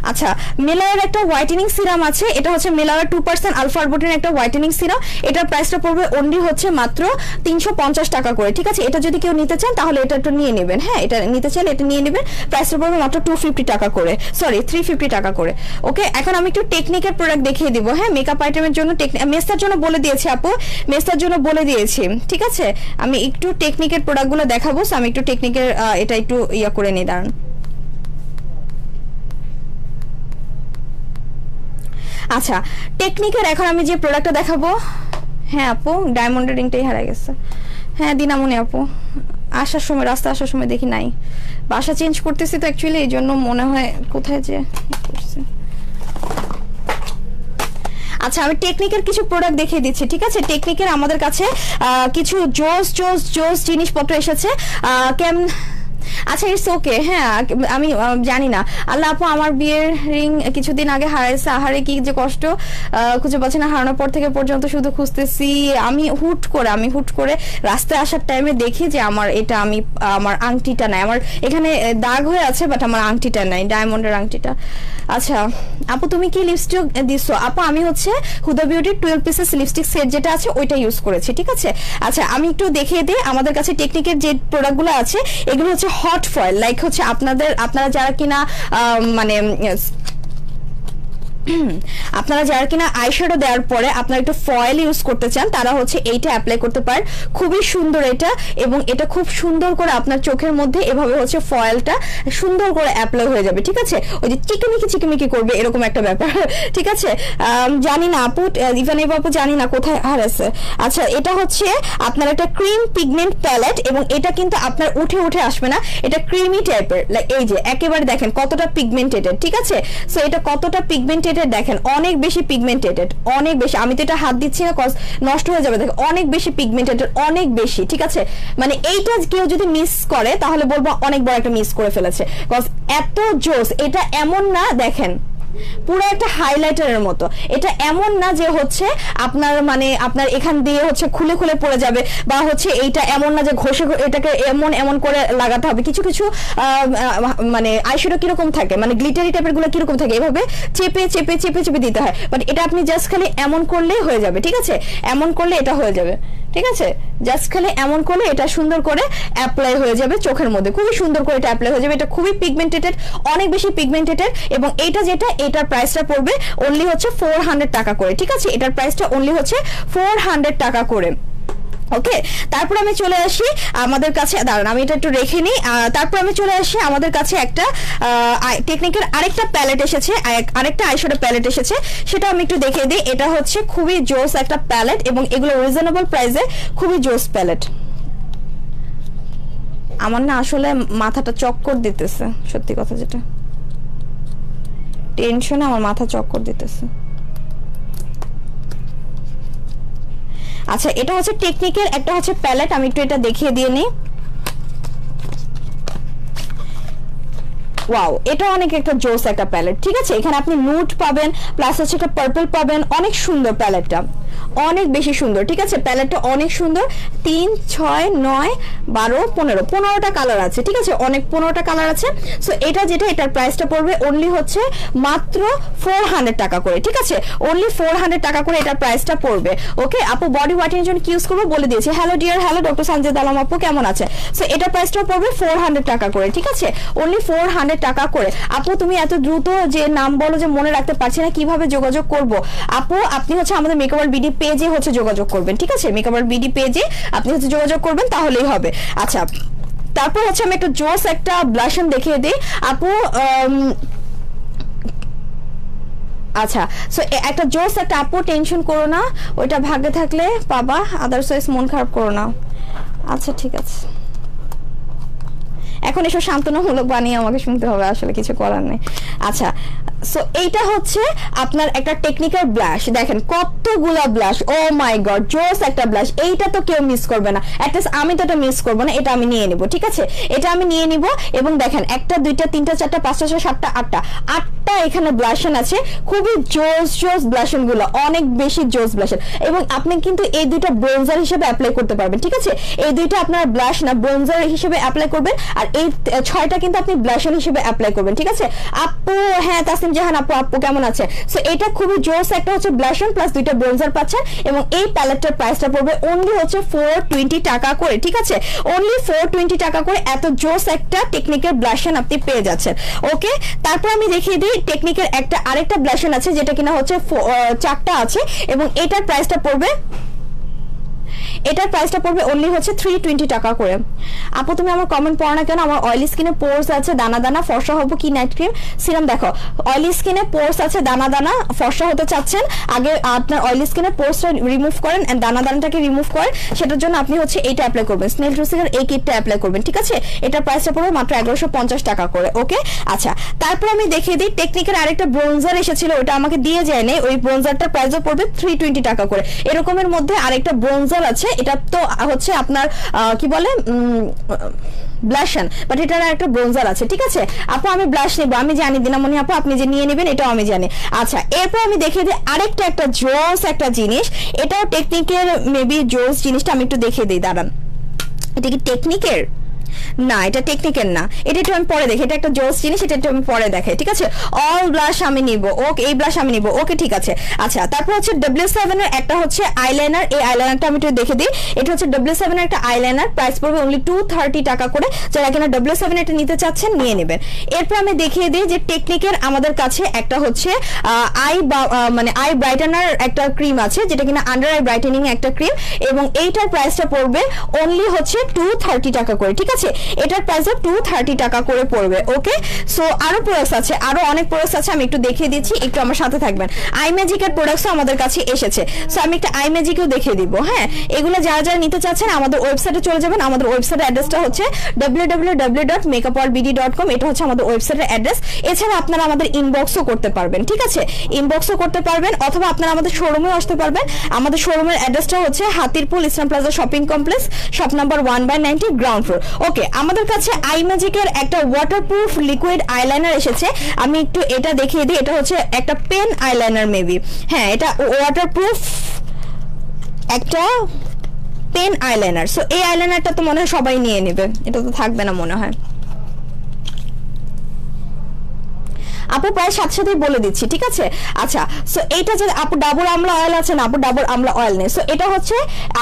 আচ্ছা মেলার একটা হোয়াইটেনিং সিরাম আছে, এটা হচ্ছে মেলার 2% আলফা আরবুটিন একটা হোয়াইটেনিং সিরাম। এটার প্রাইসটা পড়বে অনলি হচ্ছে মাত্র 350 টাকা করে। ঠিক আছে, এটা যদি কেউ নিতে চান তাহলে এটা একটু নিয়ে নেবেন। হ্যাঁ, এটা নিতে চাইলে এটা নিয়ে নেবেন, প্রাইসটা পড়বে মাত্র 250 টাকা করে, সরি 350 টাকা করে। ওকে, এখন আমি একটু টেকনিকের প্রোডাক্ট দেখিয়ে দিব। হ্যাঁ, মেকআপ আইটেমের জন্য মেস্তার জন্য বলে দিয়েছি আপু, মেস্তার জন্য বলে দিয়েছি। ঠিক আছে, আমি একটু টেকনিকের প্রোডাক্টগুলো দেখাবো। আমি একটু টেকনিকের এটা একটু ইয়া করে নিই, দাঁড়ান। আচ্ছা টেকনিকের এখন আমি যে প্রোডাক্টটা দেখাবো, হ্যাঁ আপু ডায়মন্ডের রিংটাই হারিয়ে গেছে। হ্যাঁ দিনামণি আপু, আসার সময় রাস্তা আসার সময় দেখি নাই, বাসা চেঞ্জ করতেছি তো অ্যাকচুয়ালি এই জন্য মনে হয় কোথায় যে করছে। আচ্ছা আমি টেকনিকের কিছু প্রোডাক্ট দেখিয়ে দিচ্ছি। ঠিক আছে, টেকনিকের আমাদের কাছে কিছু জোস জিনিসপত্র এসেছে। আচ্ছা ইটস ওকে। হ্যাঁ আমি জানি না। আল্লাহ আপু, আমার বিয়ের রিং কিছুদিন আগে হারাইছে, আহারে কি যে কষ্ট, খুঁজে পাচ্ছি না। হারানোর পর থেকে পর্যন্ত শুধু খুঁজতেছি। আমি হুট করে রাস্তায় আসার টাইমে দেখি যে আমার আংটিটা নাই, আমার এখানে দাগ হয়ে আছে বাট আমার আংটিটা নাই, ডায়মন্ডের আংটিটা। আচ্ছা আপু তুমি কি লিপস্টিক দিছো? আপু আমি হচ্ছে হুদা বিউটির 12 পিসেস লিপস্টিক সেট যেটা আছে ওইটা ইউজ করেছি। ঠিক আছে, আচ্ছা আমি একটু দেখিয়ে দিই আমাদের কাছে টেকনিকের যে প্রোডাক্টগুলো আছে। এগুলো হচ্ছে হট ফয়েল, লাইক হচ্ছে আপনারা যারা কিনা মানে আপনারা যারা কিনা আইশ্যাডো দেওয়ার পরে আপনারা একটু ফয়েল ইউজ করতে চান তারা হচ্ছে এইটা অ্যাপ্লাই করতে পারেন, খুবই সুন্দর এটা, এবং এটা খুব সুন্দর করে আপনার চোখের মধ্যে এভাবে হচ্ছে ফয়েলটা সুন্দর করে অ্যাপ্লাই হয়ে যাবে, ঠিক আছে? ওই যে চিকিমিকি করবে এরকম একটা ব্যাপার, ঠিক আছে? জানি না আপু, ইভান এই বাপু জানি না কোথায় হারাছে। আচ্ছা, এটা হচ্ছে আপনার একটা ক্রিম পিগমেন্ট প্যালেট, এবং এটা কিন্তু আপনার উঠে আসবে না, এটা ক্রিমি টাইপের, এই যে একেবারে দেখেন কতটা পিগমেন্টেটেড, ঠিক আছে? সো এটা কতটা পিগমেন্টেটেড দেখেন, অনেক বেশি পিগমেন্টেটেড, অনেক বেশি। আমি তো এটা হাত দিচ্ছি না কজ নষ্ট হয়ে যাবে, দেখেন অনেক বেশি পিগমেন্টেটেড, অনেক বেশি, ঠিক আছে? মানে এইটা কেউ যদি মিস করে তাহলে বলবো অনেক বড় একটা মিস করে ফেলেছে, কজ এত জোস। এটা এমন না, দেখেন পুরো একটা হাইলাইটারের মতো, এটা এমন না যে হচ্ছে আপনার মানে আপনার এখান দিয়ে হচ্ছে খুলে পড়ে যাবে, বা হচ্ছে এইটা এমন না যে ঘষে এটাকে এমন করে লাগাতে হবে। কিছু মানে আইশ্যাডো কিরকম থাকে, মানে গ্লিটারি টাইপের গুলো কিরকম থাকে, এভাবে চেপে দিতে হয়, বাট এটা আপনি জাস্ট খালি এমন করলেই হয়ে যাবে, ঠিক আছে? এমন করলে এটা হয়ে যাবে, ঠিক আছে? জাস্ট খালি এমন করলে এটা সুন্দর করে অ্যাপ্লাই হয়ে যাবে চোখের মধ্যে, খুবই সুন্দর করে এটা অ্যাপ্লাই হয়ে যাবে। এটা খুবই পিগমেন্টেটেড, অনেক বেশি পিগমেন্টেটেড, এবং এইটা যেটা এটার প্রাইসটা পড়বে অনলি হচ্ছে 400 টাকা করে, ঠিক আছে? এটার প্রাইসটা অনলি হচ্ছে 400 টাকা করে। ওকে, তারপর আমি চলে আসি আমাদের কাছে, দাঁড়ান আমি এটা একটু রেখে নিই। তারপর আমি চলে আসি আমাদের কাছে একটা টেকনিকের আরেকটা প্যালেট এসেছে, আরেকটা আইশ্যাডো প্যালেট এসেছে, সেটা আমি একটু দেখিয়ে দিই। এটা হচ্ছে খুবই জোস একটা প্যালেট, এবং এগুলো রিজনেবল প্রাইসে খুবই জোস প্যালেট। আমার না আসলে মাথাটা চক্কর দিতেছে, সত্যি কথা যেটা, টেনশনে আমার মাথা চক্কর দিতেছে। আচ্ছা, এটা হচ্ছে টেকনিকের একটা হচ্ছে প্যালেট, আমি একটু এটা দেখিয়ে দিয়ে নিই। ওয়াও, এটা অনেক একটা জোস একটা প্যালেট, ঠিক আছে? এখানে আপনি নুড পাবেন, প্লাস হচ্ছে একটা পার্পল পাবেন, অনেক সুন্দর প্যালেটটা, অনেক বেশি সুন্দর, ঠিক আছে? প্যালেটটা অনেক সুন্দর, 3, 6, 9, 12, 15টা কালার আছে, ঠিক আছে? অনেক 15টা কালার আছে। সো এটা যেটা, এটার প্রাইসটা পড়বে অনলি হচ্ছে মাত্র 400 টাকা করে, ঠিক আছে? অনলি 400 টাকা করে এটার প্রাইসটা পড়বে। ওকে আপু, বডি হোয়াইটেনিং জন্য কি ইউজ করবো বলে দিয়েছি। Hello dear, hello doctor Sanjay Alam আপু, কেমন আছে? সো এটার প্রাইসটা পড়বে 400 টাকা করে, ঠিক আছে? অনলি 400 টাকা করে। আপু তুমি এত দ্রুত যে নাম বলো যে মনে রাখতে পারছি না, কিভাবে যোগাযোগ করব? আপু আপনি হচ্ছে আমাদের মেকওভার বিডি পেজে হচ্ছে যোগাযোগ করবেন, ঠিক আছে? মেকওভার বিডি পেজে আপনি হচ্ছে যোগাযোগ করবেন, তাহলেই হবে। আচ্ছা, তারপর হচ্ছে আমি একটা জোস একটা ব্লাশন দেখিয়ে দিই আপু। আচ্ছা, সো একটা জোস একটা, আপু টেনশন করো না, ওইটা ভাগ্যে থাকলে পাবা, আদারওয়াইজ মন খারাপ করো না। আচ্ছা ঠিক আছে, এখন এসব সান্ত্বনামূলক বানিয়ে আমাকে শুনতে হবে, আসলে কিছু করার নেই। আচ্ছা, সো এইটা হচ্ছে আপনার একটা টেকনিক্যাল ব্লাশ, দেখেন কতগুলা ব্লাশ, ও মাই গড, জোস একটা ব্লাশ। এইটা তো কেউ মিস করবে না, অ্যাটলিস্ট আমি তো এটা মিস করবো না, এটা আমি নিয়ে নিব, ঠিক আছে? এটা আমি নিয়ে নিব, এবং দেখেন 1টা 2টা 3টা 4টা 5টা 6টা 7টা 8টা এখানে ব্লাশন আছে, খুবই জোস ব্লাশন গুলো, অনেক বেশি জোস ব্লাশন। এবং আপনি কিন্তু এই দুইটা ব্রোঞ্জার হিসেবে অ্যাপ্লাই করতে পারবেন, ঠিক আছে? এই দুইটা আপনার ব্লাশ না, ব্রোঞ্জার হিসেবে অ্যাপ্লাই করবেন, আর এই 6টা কিন্তু আপনি ব্লাশন হিসেবে অ্যাপ্লাই করবেন, ঠিক আছে? আপু, হ্যাঁ তাসনিম জাহান আপু, আপু কেমন আছে? সো এটা খুবই জোস একটা হচ্ছে ব্লাশন প্লাস 2টা ব্রোঞ্জার পাচ্ছেন, এবং এই প্যালেটটার প্রাইসটা পড়বে অনলি হচ্ছে 420 টাকা করে, ঠিক আছে? অনলি 420 টাকা করে এত জোস একটা টেকনিকের ব্লাশন আপনি পেয়ে যাচ্ছেন। ওকে, তারপর আমি দেখিয়ে দিই টেকনিকের আরেকটা ব্লাশন আছে, যেটা কিনা হচ্ছে 4টা আছে, এবং এটার প্রাইসটা পড়বে অনলি হচ্ছে 320 টাকা করে। আপু তুমি আমার কমেন্ট পড়ো না কেন? আমার অয়েলি স্কিনে পোরস আছে, দানা দানা, ফর্সা হবো কি নাইট ক্রিম সিরাম? দেখো, অয়েলি স্কিনে পোরস আছে, দানা দানা, ফর্সা হতে চাচ্ছেন, আগে আপনার অয়েলি স্কিনে পোরসটা রিমুভ করেন এন্ড দানা দানাটাকে রিমুভ করেন, সেটার জন্য আপনি হচ্ছে এইটা অ্যাপ্লাই করবেন, স্নেল ট্রুসিকের এই কিটটা অ্যাপ্লাই করবেন, ঠিক আছে? এটার প্রাইসটা পড়বে মাত্র 1150 টাকা করে। ওকে, আচ্ছা, তারপর আমি দেখিয়ে দিই টেকনিকের আরেকটা ব্রোঞ্জার এসেছিল, ওটা আমাকে দিয়ে যায় নাই, ওই ব্রোঞ্জারটার প্রাইসও পড়বে 320 টাকা করে। এরকমের মধ্যে আরেকটা ব্রোঞ্জার আছে, এটা তো হচ্ছে আপনার কি বলে ব্লাশন, বাট এটার একটা ব্রোঞ্জার আছে, ঠিক আছে? আপু আমি ব্লাশ নেব, আমি জানি দিনামণি আপু আপনি যে নিয়ে নেবেন এটাও আমি জানি। আচ্ছা, এরপর আমি দেখিয়ে দিই আরেকটা একটা জোস একটা জিনিস, এটাও টেকনিকের মেবি জোস জিনিসটা আমি একটু দেখিয়ে দিই, দাঁড়ান। এটা কি টেকনিকের? না এটা টেকনিকের না, এটা একটু আমি পরে দেখি, এটা একটা জোস জিনিস, এটা একটু আমি পরে দেখাই, ঠিক আছে। অল ব্লাশ আমি নিব, ওকে এই ব্লাশ আমি নিব, ওকে ঠিক আছে। আচ্ছা তারপর হচ্ছে W7 এর একটা হচ্ছে আইলাইনার, এই আইলাইনারটা আমি একটু দেখে দিই। এটা হচ্ছে W7 এর একটা আইলাইনার, প্রাইস পড়বে অনলি 230 টাকা করে। যারা কিনা W7 এটা নিতে চাচ্ছেন নিয়ে নেবেন। এরপর আমি দেখিয়ে দিই যে টেকনিকের আমাদের কাছে একটা হচ্ছে মানে আই ব্রাইটেনার একটা ক্রিম আছে, যেটা কিনা আন্ডার আই ব্রাইটেনিং একটা ক্রিম, এবং এইটার প্রাইসটা পড়বে অনলি হচ্ছে 230 টাকা করে, ঠিক আছে। এটার প্রাইসও 230 টাকা করে পড়বে, ওকে। সো আরো প্রোডাক্টস আছে, আরো অনেক প্রোডাক্টস আছে, আমি একটু দেখিয়ে দিচ্ছি, একটু আমার সাথে থাকবেন। আই ম্যাজিকের প্রোডাক্টসও আমাদের কাছে এসেছে, সো আমি একটা আই ম্যাজিকও দেখিয়ে দিব। হ্যাঁ, এগুলো যারা যারা নিতে চাচ্ছেন আমাদের ওয়েবসাইটে চলে যাবেন। আমাদের ওয়েবসাইটের অ্যাড্রেসটা হচ্ছে www.makeuporldbd.com, এটা হচ্ছে আমাদের ওয়েবসাইটের অ্যাড্রেস। এছাড়া আপনারা আমাদের ইনবক্সও করতে পারবেন, ঠিক আছে, ইনবক্সও করতে পারবেন, অথবা আপনারা আমাদের শোরুমেও আসতে পারবেন। আমাদের শোরুমের অ্যাড্রেসটা হচ্ছে Hatirpool Islam plaza shopping complex, shop number 1/90, ground floor, okay. আমাদের কাছে আই ম্যাজিকের একটা ওয়াটারপ্রুফ লিকুইড আইলাইনার এসেছে, আমি একটু এটা দেখিয়ে দিই। এটা হচ্ছে একটা পেন আইলাইনার মেবি, হ্যাঁ এটা ওয়াটারপ্রুফ একটা পেন আইলাইনার। সো এই আইলাইনারটা তো মনে হয় সবাই নিয়ে নেবে, এটা তো থাকবে না মনে হয়। আপু প্রায় সাথে সাথেই বলে দিচ্ছি, ঠিক আছে। আচ্ছা, সো এইটা যে আপু ডাবর আমলা অয়েল আছে না, আপু ডাবর আমলা অয়েল নেই। সো এটা হচ্ছে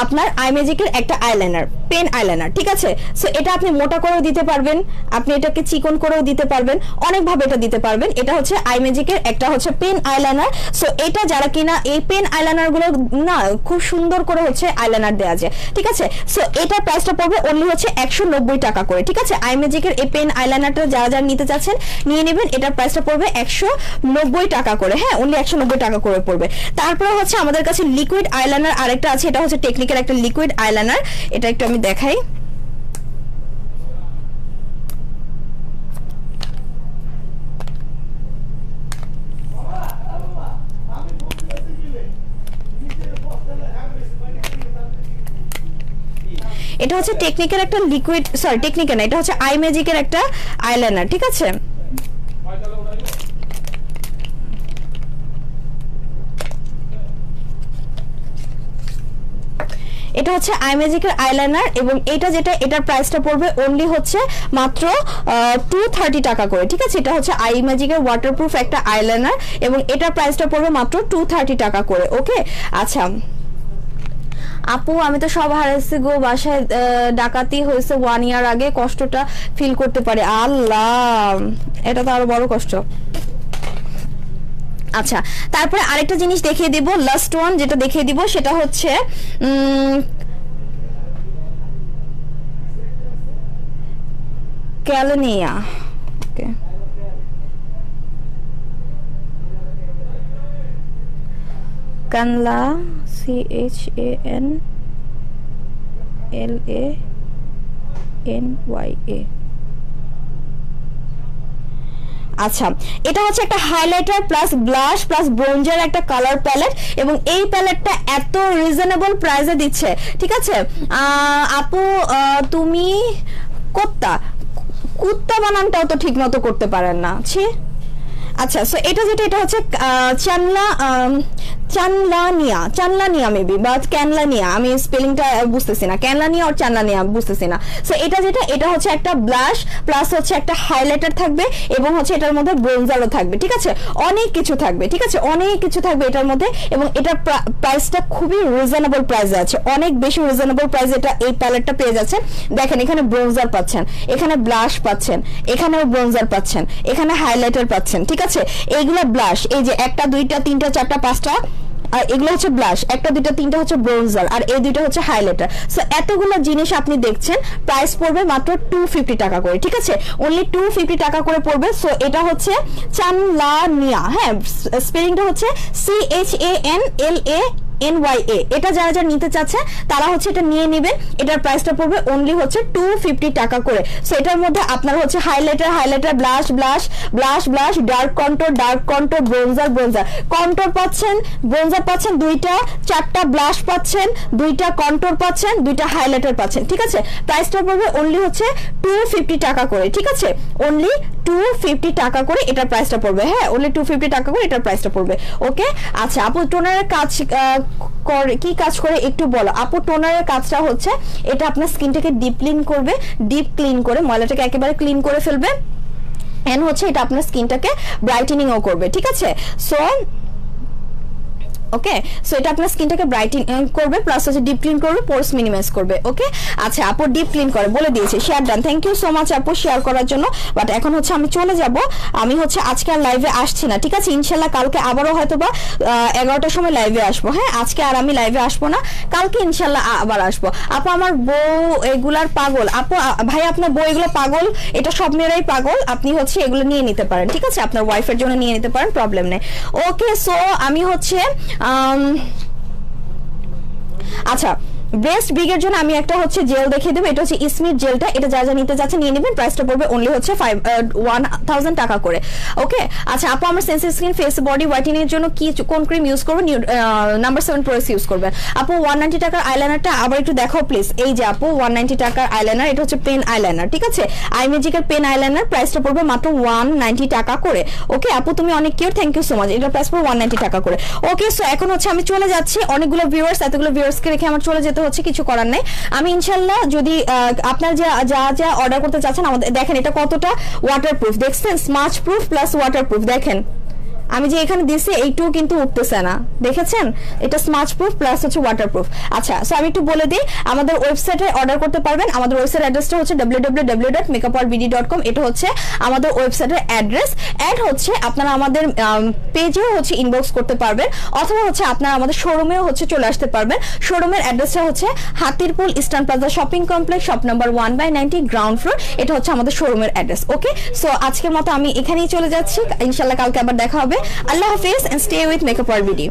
আপনার আই ম্যাজিকের একটা আইলাইনার, পেন আইলাইনার, ঠিক আছে। সো এটা আপনি মোটা করেও দিতে পারবেন, আপনি এটাকে চিকন করেও দিতে পারবেন, অনেকভাবে এটা দিতে পারবেন। এটা হচ্ছে আই ম্যাজিকের একটা হচ্ছে পেন আইলাইনার। সো এটা যারা কিনা এই পেন আইলাইনার গুলো না খুব সুন্দর করে হচ্ছে আইলাইনার দেওয়া যায়, ঠিক আছে। সো এটার প্রাইসটা পড়বে অনলি হচ্ছে 190 টাকা করে, ঠিক আছে। আই ম্যাজিকের এই পেন আইলাইনারটা যারা যারা নিতে চাচ্ছেন নিয়ে নেবেন। এটার প্রাইসটা পড়বে 190 টাকা করে, হ্যাঁ অনলি 190 টাকা করে পড়বে। তারপরে হচ্ছে আমাদের কাছে লিকুইড আইলাইনার আরেকটা আছে, এটা হচ্ছে টেকনিকের একটা লিকুইড আইলাইনার, এটা একটু আমি দেখাই। এটা হচ্ছে টেকনিকের একটা লিকুইড, সরি টেকনিকের না, এটা হচ্ছে আই ম্যাজিকের একটা আইলাইনার, ঠিক আছে। এটা হচ্ছে আই ম্যাজিকের আইলাইনার, এবং এটা যেটা এটার প্রাইসটা পড়বে অনলি হচ্ছে মাত্র 230 টাকা করে, ঠিক আছে। এটা হচ্ছে আই ম্যাজিকের ওয়াটারপ্রুফ একটা আইলাইনার, এবং এটার প্রাইসটা পড়বে মাত্র 230 টাকা করে, ওকে। আচ্ছা আপু আমি তো সব হারাইছি গো, বাসায় ডাকাতি হয়েছে 1 ইয়ার আগে, কষ্টটা ফিল করতে পারে। আল্লাহ, এটা তো আরো বড় কষ্ট। আচ্ছা তারপরে আরেকটা জিনিস দেখিয়ে দিব, লাস্ট ওয়ান যেটা দেখিয়ে দিব সেটা হচ্ছে ক্যালোনিয়া, ওকে। কানলা, CHANLANYA। আচ্ছা এটা হচ্ছে একটা highlighter plus blush plus bronzer একটা কালার প্যালেট, এবং এই প্যালেটটা এত রিজনেবল প্রাইসে দিচ্ছে, ঠিক আছে। আপু তুমি কুত্তা বানানটাও তো ঠিক মতো করতে পারেন না, ছি। আচ্ছা সো এটা যেটা এটা হচ্ছে চানলানিয়া মেবি বা ক্যানলানিয়া, আমি স্পেলিংটা বুঝতেছি না, ক্যানলানিয়া আর চানলানিয়া বুঝতেছি না। সো এটা যেটা এটা হচ্ছে একটা ব্লাশ প্লাস হচ্ছে একটা হাইলাইটার থাকবে, এবং হচ্ছে এটার মধ্যে ব্রোঞ্জারও থাকবে, ঠিক আছে। অনেক কিছু থাকবে, ঠিক আছে, অনেক কিছু থাকবে এটার মধ্যে, এবং এটার প্রাইসটা খুবই রিজনেবল প্রাইসে আছে, অনেক বেশি রিজনেবল প্রাইসে এটা এই প্যালেটটা পেয়ে যাচ্ছেন। দেখেন এখানে ব্রোঞ্জার পাচ্ছেন, এখানে ব্লাশ পাচ্ছেন, এখানেও ব্রোঞ্জার পাচ্ছেন, এখানে হাইলাইটার পাচ্ছেন, ঠিক আছে। এইগুলা ব্লাশ, এই যে 1 2 3 4 5 আর এগুলো হচ্ছে ব্লাশ, 1 2 3 হচ্ছে ব্রোঞ্জার, আর এই দুইটা হচ্ছে হাইলাইটার। সো এতগুলো জিনিস আপনি দেখছেন, প্রাইস পড়বে মাত্র 250 টাকা করে, ঠিক আছে, অনলি 250 টাকা করে পড়বে। সো এটা হচ্ছে চানলানিয়া, হ্যাঁ স্পেলিংটা হচ্ছে CHANLANYA। এটা যারা যারা নিতে চাচ্ছে তারা হচ্ছে এটা নিয়ে নেবেন। এটার প্রাইসটা পড়বে অনলি হচ্ছে 250 টাকা করে। সো এটার মধ্যে আপনারা হচ্ছে highlighter blush dark contour bronzer contour পাচ্ছেন, ব্রোঞ্জার পাচ্ছেন 2টা, 4টা ব্লাশ পাচ্ছেন, 2টা কন্ট্রোর পাচ্ছেন, 2টা হাইলাইটার পাচ্ছেন, ঠিক আছে। প্রাইসটা পড়বে অনলি হচ্ছে 250 টাকা করে, ঠিক আছে, অনলি 250 টাকা করে এটার প্রাইসটা পড়বে, হ্যাঁ অনলি 250 টাকা করে এটার প্রাইসটা পড়বে, ওকে। আচ্ছা আপু টোনারের কাজ কি কাজ করে একটু বলো আপু। টোনারের কাজটা হচ্ছে এটা আপনার স্কিনটাকে ডিপ ক্লিন করবে, ডিপ ক্লিন করে ময়লাটাকে একেবারে ক্লিন করে ফেলবে, এন্ড হচ্ছে এটা আপনার স্কিনটাকে ব্রাইটেনিংও করবে, ঠিক আছে। সো ওকে, সো এটা আপনার স্কিনটাকে ব্রাইটেন করবে, প্লাস হচ্ছে ডিপ ক্লিন করবে, পোরস মিনিমাইজ করবে। ওকে, আচ্ছা আপু ডিপ ক্লিন করে বলে দিয়েছি, share done. Thank you so much আপু শেয়ার করার জন্য। বাট এখন হচ্ছে আমি চলে যাব, আমি হচ্ছে আজকে আর লাইভে আসছি না, ঠিক আছে। ইনশাল্লাহ কালকে আবারও হয়তো বা 11টার সময় লাইভে আসবো। হ্যাঁ, আজকে আর আমি লাইভে আসবো না, কালকে ইনশাল্লাহ আবার আসবো। আপু আমার বউ এগুলার পাগল। আপু ভাই আপনার বউ এগুলো পাগল, এটা সব মেয়েরাই পাগল, আপনি হচ্ছে এগুলো নিয়ে নিতে পারেন, ঠিক আছে, আপনার ওয়াইফের জন্য নিয়ে নিতে পারেন, প্রবলেম নেই। ওকে, সো আমি হচ্ছে আচ্ছা ব্রেস্ট বিগের জন্য আমি একটা হচ্ছে জেল দেখিয়ে দেবো, এটা হচ্ছে ইসমির জেলটা, এটা যা যা নিতে যাচ্ছে নিয়ে নেবেন, প্রাইসটা পড়বে অনলি হচ্ছে 1000 টাকা করে। ওকে, আচ্ছা আপু আমার sensitive skin face body whitening এর জন্য কি কোন ক্রিম ইউজ করবেন? নাম্বার 7 প্রোস ইউজ করবেন। আপু 190 টাকার আইলাইনারটা আবার একটু দেখাও প্লিজ। এই যে আপু 190 টাকার আইলাইনার, এটা হচ্ছে পেন আইলাইনার, ঠিক আছে, আইমেজিকের পেন আইলাইনার, প্রাইসটা পড়বে মাত্র 190 টাকা করে। ওকে আপু তুমি অনেক cute, thank you so much, এটা প্রাইস পড়বে 190 টাকা করে। ওকে, সো এখন হচ্ছে আমি চলে যাচ্ছি, অনেকগুলো ভিউয়ার্স, এতগুলো ভিউয়ার্সকে রেখে আমার চলে যেতে হচ্ছে, কিছু করার নাই। আমি ইনশাল্লাহ যদি আপনার যা অর্ডার করতে চাচ্ছেন আমাদের, দেখেন এটা কতটা ওয়াটারপ্রুফ, দেখছেন, স্মাচ প্রুফ প্লাস ওয়াটারপ্রুফ, দেখেন আমি যে এখানে দিছি এইটুকু কিন্তু উঠতেছে না, দেখেছেন, এটা স্মাচ প্রুফ প্লাস হচ্ছে ওয়াটারপ্রুফ। আচ্ছা, সো আমি একটু বলে দিই, আমাদের ওয়েবসাইটে অর্ডার করতে পারবেন। আমাদের ওয়েবসাইট অ্যাড্রেসটা হচ্ছে www.makeuparbd.com, এটা হচ্ছে আমাদের ওয়েবসাইটের অ্যাড্রেস। অ্যাড হচ্ছে আপনারা আমাদের পেজেও হচ্ছে ইনবক্স করতে পারবেন, অথবা হচ্ছে আপনারা আমাদের শোরুমেও হচ্ছে চলে আসতে পারবেন। শোরুমের অ্যাড্রেসটা হচ্ছে Hatirpool Eastern Plaza shopping complex, shop number 1/90, ground floor, এটা হচ্ছে আমাদের শোরুমের অ্যাড্রেস। ওকে, সো আজকের মতো আমি এখানেই চলে যাচ্ছি, ইনশাল্লাহ কালকে আবার দেখা হবে। আল্লাহ হাফিজ, and stay with Makeup RBD.